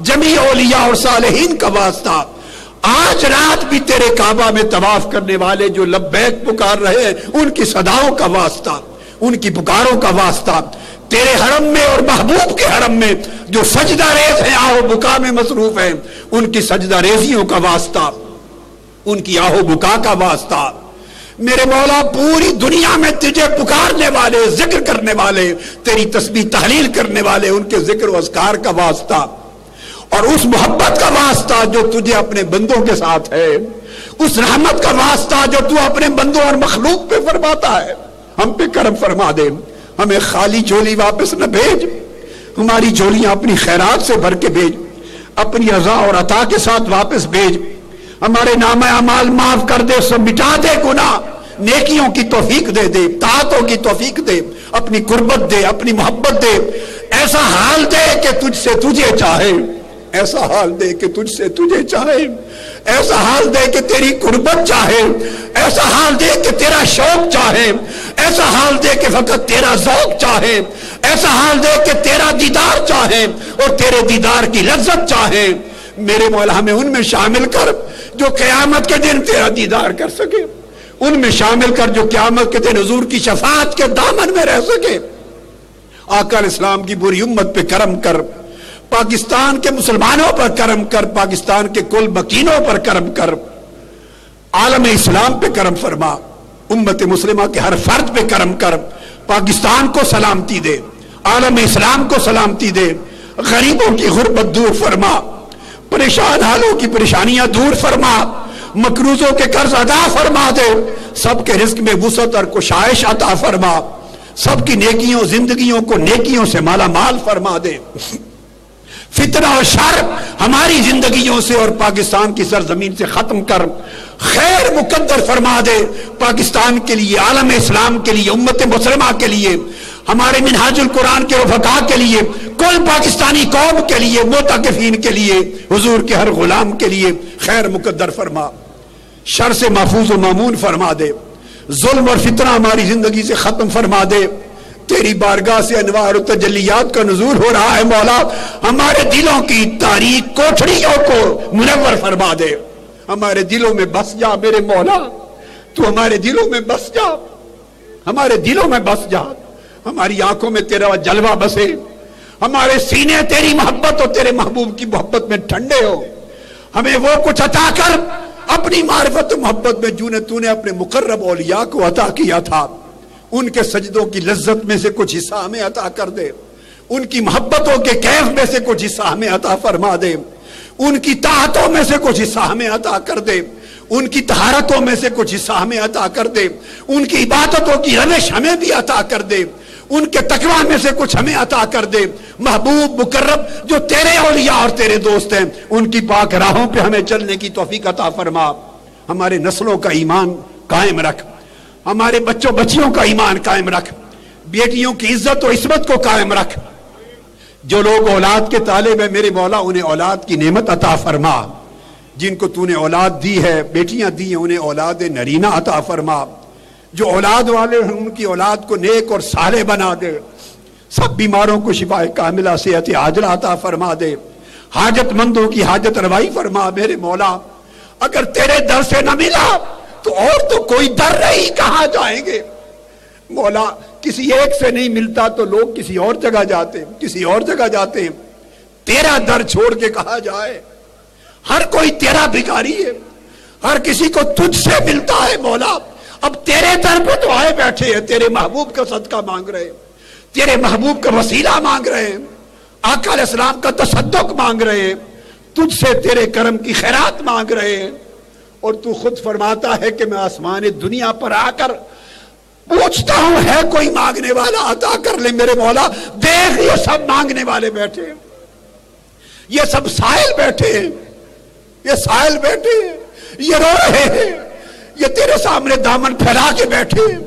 جمیع اولیاء اور صالحین کا واسطہ، آج رات بھی تیرے کعبہ میں طواف کرنے والے جو لبیک پکار رہے ہیں ان کی صداؤں کا واسطہ، ان کی پکاروں کا واسطہ، تیرے حرم میں اور محبوب کے حرم میں جو سجدہ ریز ہیں، آہو بکا میں مصروف ہیں، ان کی سجدہ ریزیوں کا واسطہ، ان کی آہو بکا کا واسطہ، میرے مولا پوری دنیا میں تجھے پکارنے والے، ذکر کرنے والے، تیری تسبیح تحلیل کرنے والے، ان کے ذکر و اذکار کا واسطہ، اور اس محبت کا واسطہ جو تجھے اپنے بندوں کے ساتھ ہے، اس رحمت کا واسطہ جو تو اپنے بندوں اور مخلوق پہ فرماتا ہے، ہم پہ کرم فرما دے، ہمیں خالی جھولی واپس نہ بھیج، ہماری جھولیاں اپنی خیرات سے بھر کے بھیج، اپنی عطا اور عطا کے ساتھ واپس بھیج، ہمارے نامہ اعمال معاف کر دے، سب مٹا دے گناہ، نیکیوں کی توفیق دے دے، طاعتوں کی توفیق دے، اپنی قربت دے، اپنی محبت دے، ایسا حال دے کہ تجھ سے تجھے چاہے، ایسا حال دے کہ تجھ سے تجھے چاہے، ایسا حال دے کہ تیری قربت چاہے، ایسا حال دے کہ تیرا شوق چاہے، ایسا حال دے کہ فقط تیرا ذوق چاہے، ایسا حال دے کہ تیرا دیدار چاہے اور تیرے دیدار کی لذت چاہے۔ میرے مولا ہمیں ان میں شامل کر جو قیامت کے دن تیرا دیدار کر سکے، ان میں شامل کر جو قیامت کے دن حضور کی شفاعت کے دامن میں رہ سکے۔ آقا علیہ السلام کی پوری امت پہ کرم کر، پاکستان کے مسلمانوں پر کرم کر، پاکستان کے کل مکینوں پر کرم کر، عالم اسلام پہ کرم فرما، امت مسلمہ کے ہر فرد پہ کرم کر، پاکستان کو سلامتی دے، عالم اسلام کو سلامتی دے، غریبوں کی غربت دور فرما، پریشان حالوں کی پریشانیاں دور فرما، مقروضوں کے قرض ادا فرما دے، سب کے رزق میں وسعت اور کشائش عطا فرما، سب کی نیکیوں زندگیوں کو نیکیوں سے مالا مال فرما دے، فتنہ اور شر ہماری زندگیوں سے اور پاکستان کی سرزمین سے ختم کر، خیر مقدر فرما دے پاکستان کے لیے، عالم اسلام کے لیے، امت مسلمہ کے لیے، ہمارے منہاج القرآن کے رفقا کے لیے، کل پاکستانی قوم کے لیے، معتکفین کے لیے، حضور کے ہر غلام کے لیے خیر مقدر فرما، شر سے محفوظ و مامون فرما دے، ظلم اور فتنہ ہماری زندگی سے ختم فرما دے، تیری بارگاہ سے انوار و تجلیات کا نزول ہو رہا ہے مولا، ہمارے دلوں کی تاریک کوٹھڑیوں کو منور فرما دے، ہمارے دلوں میں بس جا میرے مولا، تو ہمارے دلوں میں بس جا، ہمارے دلوں میں بس جا، ہماری آنکھوں میں تیرا جلوہ بسے، ہمارے سینے تیری محبت اور تیرے محبوب کی محبت میں ٹھنڈے ہو، ہمیں وہ کچھ عطا کر اپنی معرفت و محبت میں جو نے تو نے اپنے مقرب اولیاء کو عطا کیا تھا، ان کے سجدوں کی لذت میں سے کچھ حصہ ہمیں عطا کر دے، ان کی محبتوں کے کیف میں سے کچھ حصہ ہمیں عطا فرما دے، ان کی طاعتوں میں سے کچھ حصہ ہمیں عطا کر دے، ان کی طہارتوں میں سے کچھ حصہ ہمیں عطا کر دے، ان کی عبادتوں کی روش ہمیں بھی عطا کر دے، ان کے تقویٰ میں سے کچھ ہمیں عطا کر دے، محبوب مقرب جو تیرے اولیاء اور تیرے دوست ہیں ان کی پاک راہوں پہ ہمیں چلنے کی توفیق عطا فرما، ہمارے نسلوں کا ایمان قائم رکھ، ہمارے بچوں بچیوں کا ایمان قائم رکھ، بیٹیوں کی عزت و عصمت کو قائم رکھ، جو لوگ اولاد کے طالب ہیں میرے مولا انہیں اولاد کی نعمت عطا فرما، جن کو تو نے اولاد دی ہے بیٹیاں دی ہیں انہیں اولاد نرینہ عطا فرما، جو اولاد والے ہیں ان کی اولاد کو نیک اور صالح بنا دے، سب بیماروں کو شفا کاملہ صحت عاجلہ عطا فرما دے، حاجت مندوں کی حاجت روائی فرما میرے مولا، اگر تیرے در سے نہ ملا تو اور تو کوئی در نہیں، کہاں جائیں گے مولا، کسی ایک سے نہیں ملتا تو لوگ کسی اور جگہ جاتے، کسی اور جگہ جاتے ہیں، تیرا در چھوڑ کے کہاں جائے، ہر کوئی تیرا بھکاری ہے، ہر کسی کو تجھ سے ملتا ہے مولا، اب تیرے در پہ تو آئے بیٹھے ہیں، تیرے محبوب کا صدقہ مانگ رہے ہیں، تیرے محبوب کا وسیلہ مانگ رہے ہیں، آقا علیہ السلام کا تصدق مانگ رہے ہیں، تجھ سے تیرے کرم کی خیرات مانگ رہے ہیں، اور تو خود فرماتا ہے کہ میں آسمان دنیا پر آ کر پوچھتا ہوں ہے کوئی مانگنے والا عطا کر لے۔ میرے مولا دیکھ یہ سب مانگنے والے بیٹھے ہیں، یہ سب سائل بیٹھے ہیں، یہ سائل بیٹھے ہیں، یہ رو رہے ہیں، یہ تیرے سامنے دامن پھیلا کے بیٹھے ہیں،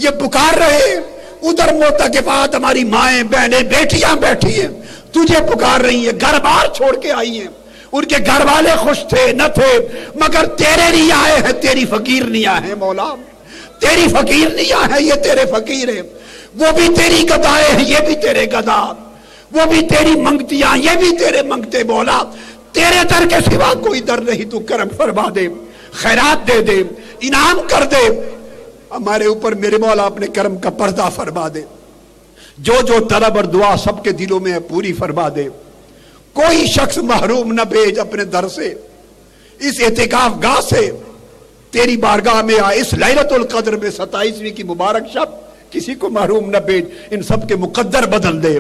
یہ پکار رہے ہیں۔ ادھر موتقفات ہماری مائیں بہنیں بیٹیاں بیٹھی ہیں، تجھے پکار رہی ہیں، گھر بار چھوڑ کے آئی ہیں، ان کے گھر والے خوش تھے نہ تھے، مگر تیرے لیے آئے ہیں، تیری فقیر نیا ہے مولا، تیری فقیر نیا ہے، یہ تیرے فقیر ہیں، وہ بھی تیری گدائے ہیں، یہ بھی تیرے گدا، وہ بھی تیری منگتیاں، یہ بھی تیرے منگتے مولا، تیرے در کے سوا کوئی در نہیں، تو کرم فرما دے، خیرات دے دے، انعام کر دے ہمارے اوپر میرے مولا، اپنے کرم کا پردہ فرما دے، جو جو طلب اور دعا سب کے دلوں میں ہے پوری فرما دے، کوئی شخص محروم نہ بھیج اپنے در سے، اس اعتکاف گاہ سے تیری بارگاہ میں آئے، اس لیلۃ القدر میں 27ویں کی مبارک شب کسی کو محروم نہ بھیج، ان سب کے مقدر بدل دے،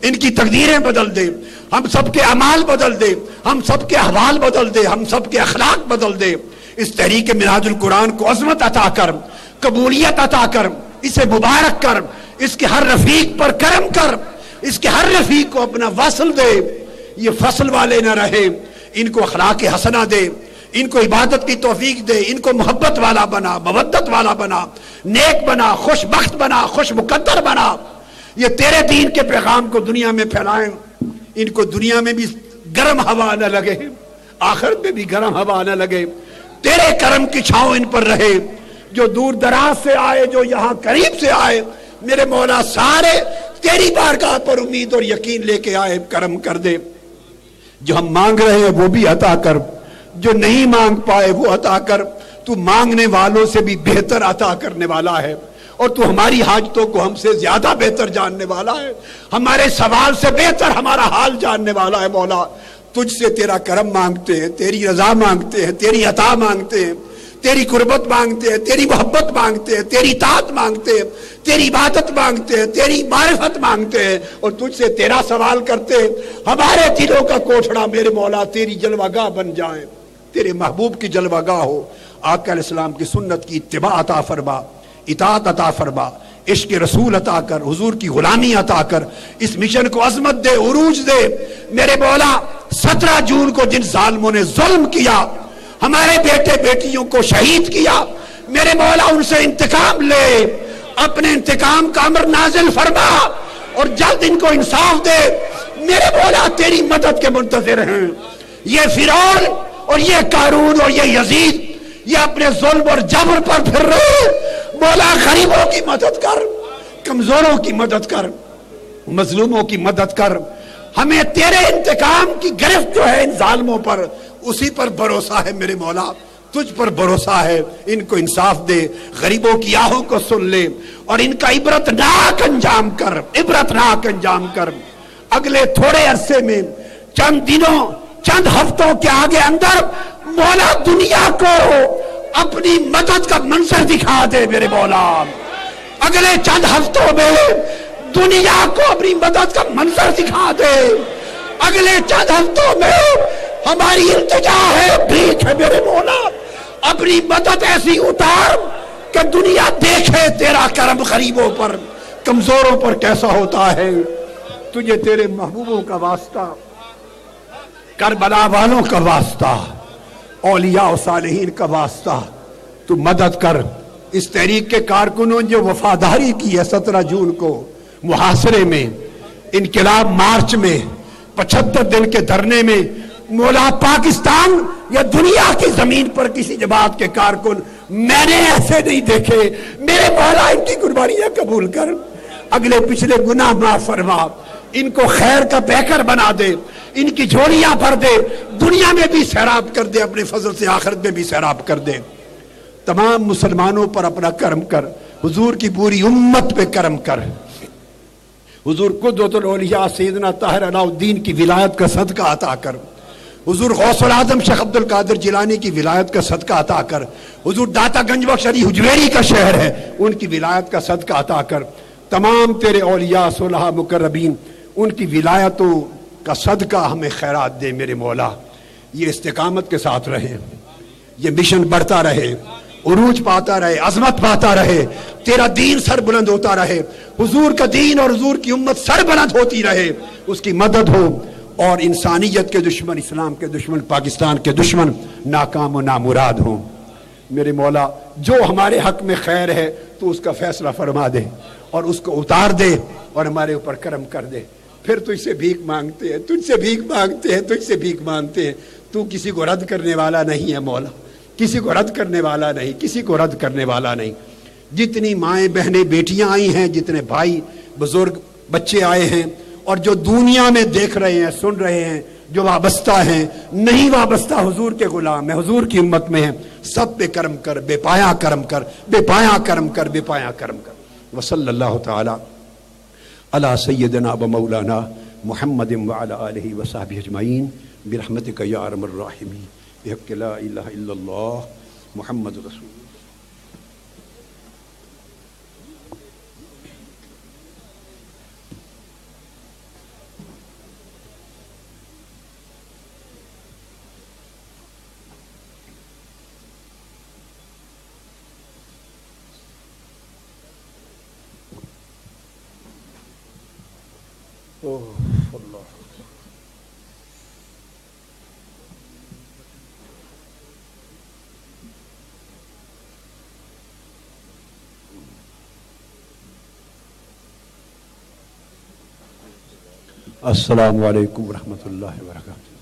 ان کی تقدیریں بدل دے، ہم سب کے اعمال بدل دے، ہم سب کے احوال بدل دے، ہم سب کے اخلاق بدل دے، اس تحریک منہاج القرآن کو عظمت عطا کر، قبولیت عطا کر، اسے مبارک کر، اس کے ہر رفیق پر کرم کر، اس کے ہر رفیق کو اپنا وصل دے، یہ فصل والے نہ رہے، ان کو اخلاق حسنہ دے، ان کو عبادت کی توفیق دے، ان کو محبت والا بنا، مودت والا بنا، نیک بنا، خوش بخت بنا، خوش مقدر بنا، یہ تیرے دین کے پیغام کو دنیا میں پھیلائیں، ان کو دنیا میں بھی گرم ہوا نہ لگے، آخرت میں بھی گرم ہوا نہ لگے، تیرے کرم کی چھاؤں ان پر رہے، جو دور دراز سے آئے، جو یہاں قریب سے آئے، میرے مولا سارے تیری بارگاہ پر امید اور یقین لے کے آئے، کرم کر دے، جو ہم مانگ رہے ہیں وہ بھی عطا کر، جو نہیں مانگ پائے وہ عطا کر، تو مانگنے والوں سے بھی بہتر عطا کرنے والا ہے، اور تو ہماری حاجتوں کو ہم سے زیادہ بہتر جاننے والا ہے، ہمارے سوال سے بہتر ہمارا حال جاننے والا ہے مولا، تجھ سے تیرا کرم مانگتے ہیں، تیری رضا مانگتے ہیں، تیری عطا مانگتے ہیں، تیری قربت مانگتے ہیں، تیری محبت مانگتے ہیں، تیری اطاعت مانگتے ہیں، تیری عبادت مانگتے ہیں، تیری معرفت مانگتے ہیں، اور تجھ سے تیرا سوال کرتے ہیں، ہمارے دلوں کا کوٹھڑا میرے مولا تیری جلوہ گاہ بن جائے، تیرے محبوب کی جلوہ گاہ ہو، آقا علیہ السلام کی سنت کی اتباع عطا فرما، اطاعت عطا فرما، عشق رسول عطا کر، حضور کی غلامی عطا کر، اس مشن کو عظمت دے، عروج دے، میرے مولا 17 جون کو جن ظالموں نے ظلم کیا، ہمارے بیٹے بیٹیوں کو شہید کیا، میرے مولا ان سے انتقام لے، اپنے انتقام کا امر نازل فرما، اور جلد ان کو انصاف دے، میرے مولا تیری مدد کے منتظر ہیں، یہ فرعون اور یہ قارون اور یہ یزید، یہ اپنے ظلم اور جبر پر پھر رہے، مولا غریبوں کی مدد کر، کمزوروں کی مدد کر، مظلوموں کی مدد کر، ہمیں تیرے انتقام کی گرفت جو ہے ان ظالموں پر، اسی پر بھروسہ ہے میرے مولا، تجھ پر بھروسہ ہے، ان کو انصاف دے، غریبوں کی آہوں کو سن لے، اور ان کا عبرتناک انجام کر، عبرتناک انجام کر، اگلے تھوڑے عرصے میں، چند دنوں، چند ہفتوں کے آگے اندر، مولا دنیا کو اپنی مدد کا منظر دکھا دے میرے مولا، اگلے چند ہفتوں میں دنیا کو اپنی مدد کا منظر دکھا دے، اگلے چند ہفتوں میں ہماری التجا ہے، بھیک ہے میرے مولا، اپنی مدد ایسی اتار کہ دنیا دیکھے تیرا کرم غریبوں پر، کمزوروں پر کیسا ہوتا ہے، تجھے تیرے محبوبوں کا واسطہ، کربلا والوں کا واسطہ، اولیاء و صالحین کا واسطہ، تو مدد کر، اس تحریک کے کارکنوں جو وفاداری کی ہے 17 جون کو محاصرے میں، انقلاب مارچ میں، 75 دن کے دھرنے میں، مولا پاکستان یا دنیا کی زمین پر کسی جماعت کے کارکن میں نے ایسے نہیں دیکھے، میرے مولا ان کی قربانیاں قبول کر، اگلے پچھلے گناہ معاف فرما، ان کو خیر کا پیکر بنا دے، ان کی جھولیاں بھر دے، دنیا میں بھی سیراب کر دے، اپنے فضل سے آخرت میں بھی سیراب کر دے، تمام مسلمانوں پر اپنا کرم کر، حضور کی پوری امت پہ کرم کر، حضور قدوۃ الاولیاء سیدنا طاہر علاء الدین کی ولایت کا صدقہ عطا کر، حضور غوث العظم شیخ عبد القادر جیلانی کی ولایت کا صدقہ عطا کر، حضور داتا گنج بخش علی حجویری کا شہر ہے ان کی ولایت کا صدقہ عطا کر، تمام تیرے اولیاء صلحاء مقربین ان کی ولایتوں کا صدقہ ہمیں خیرات دے میرے مولا، یہ استقامت کے ساتھ رہے، یہ مشن بڑھتا رہے، عروج پاتا رہے، عظمت پاتا رہے، تیرا دین سر بلند ہوتا رہے، حضور کا دین اور حضور کی امت سر بلند ہوتی رہے، اس کی مدد ہو، اور انسانیت کے دشمن، اسلام کے دشمن، پاکستان کے دشمن ناکام و نامراد ہوں۔ میرے مولا جو ہمارے حق میں خیر ہے تو اس کا فیصلہ فرما دے اور اس کو اتار دے اور ہمارے اوپر کرم کر دے۔ پھر تجھ سے بھیک مانگتے ہیں، تجھ سے بھیک مانگتے ہیں، تجھ سے بھیک مانگتے ہیں۔ تو کسی کو رد کرنے والا نہیں ہے مولا، کسی کو رد کرنے والا نہیں، کسی کو رد کرنے والا نہیں۔ جتنی مائیں بہنیں بیٹیاں آئی ہیں، جتنے بھائی بزرگ بچے آئے ہیں، اور جو دنیا میں دیکھ رہے ہیں، سن رہے ہیں، جو وابستہ ہیں، نہیں وابستہ حضور کے غلام ہیں، حضور کی امت میں ہیں، سب پہ کرم کر، بے پایا کرم کر، بے پایا کرم کر، بے پایا کرم کر۔ وصلی اللہ تعالی علی سیدنا و مولانا محمد وعلی آلہ وصحبہ اجمعین برحمتک یا ارحم الراحمین بحق لا الہ الا اللہ محمد رسول اللہ۔ السلام علیکم ورحمۃ اللہ وبرکاتہ۔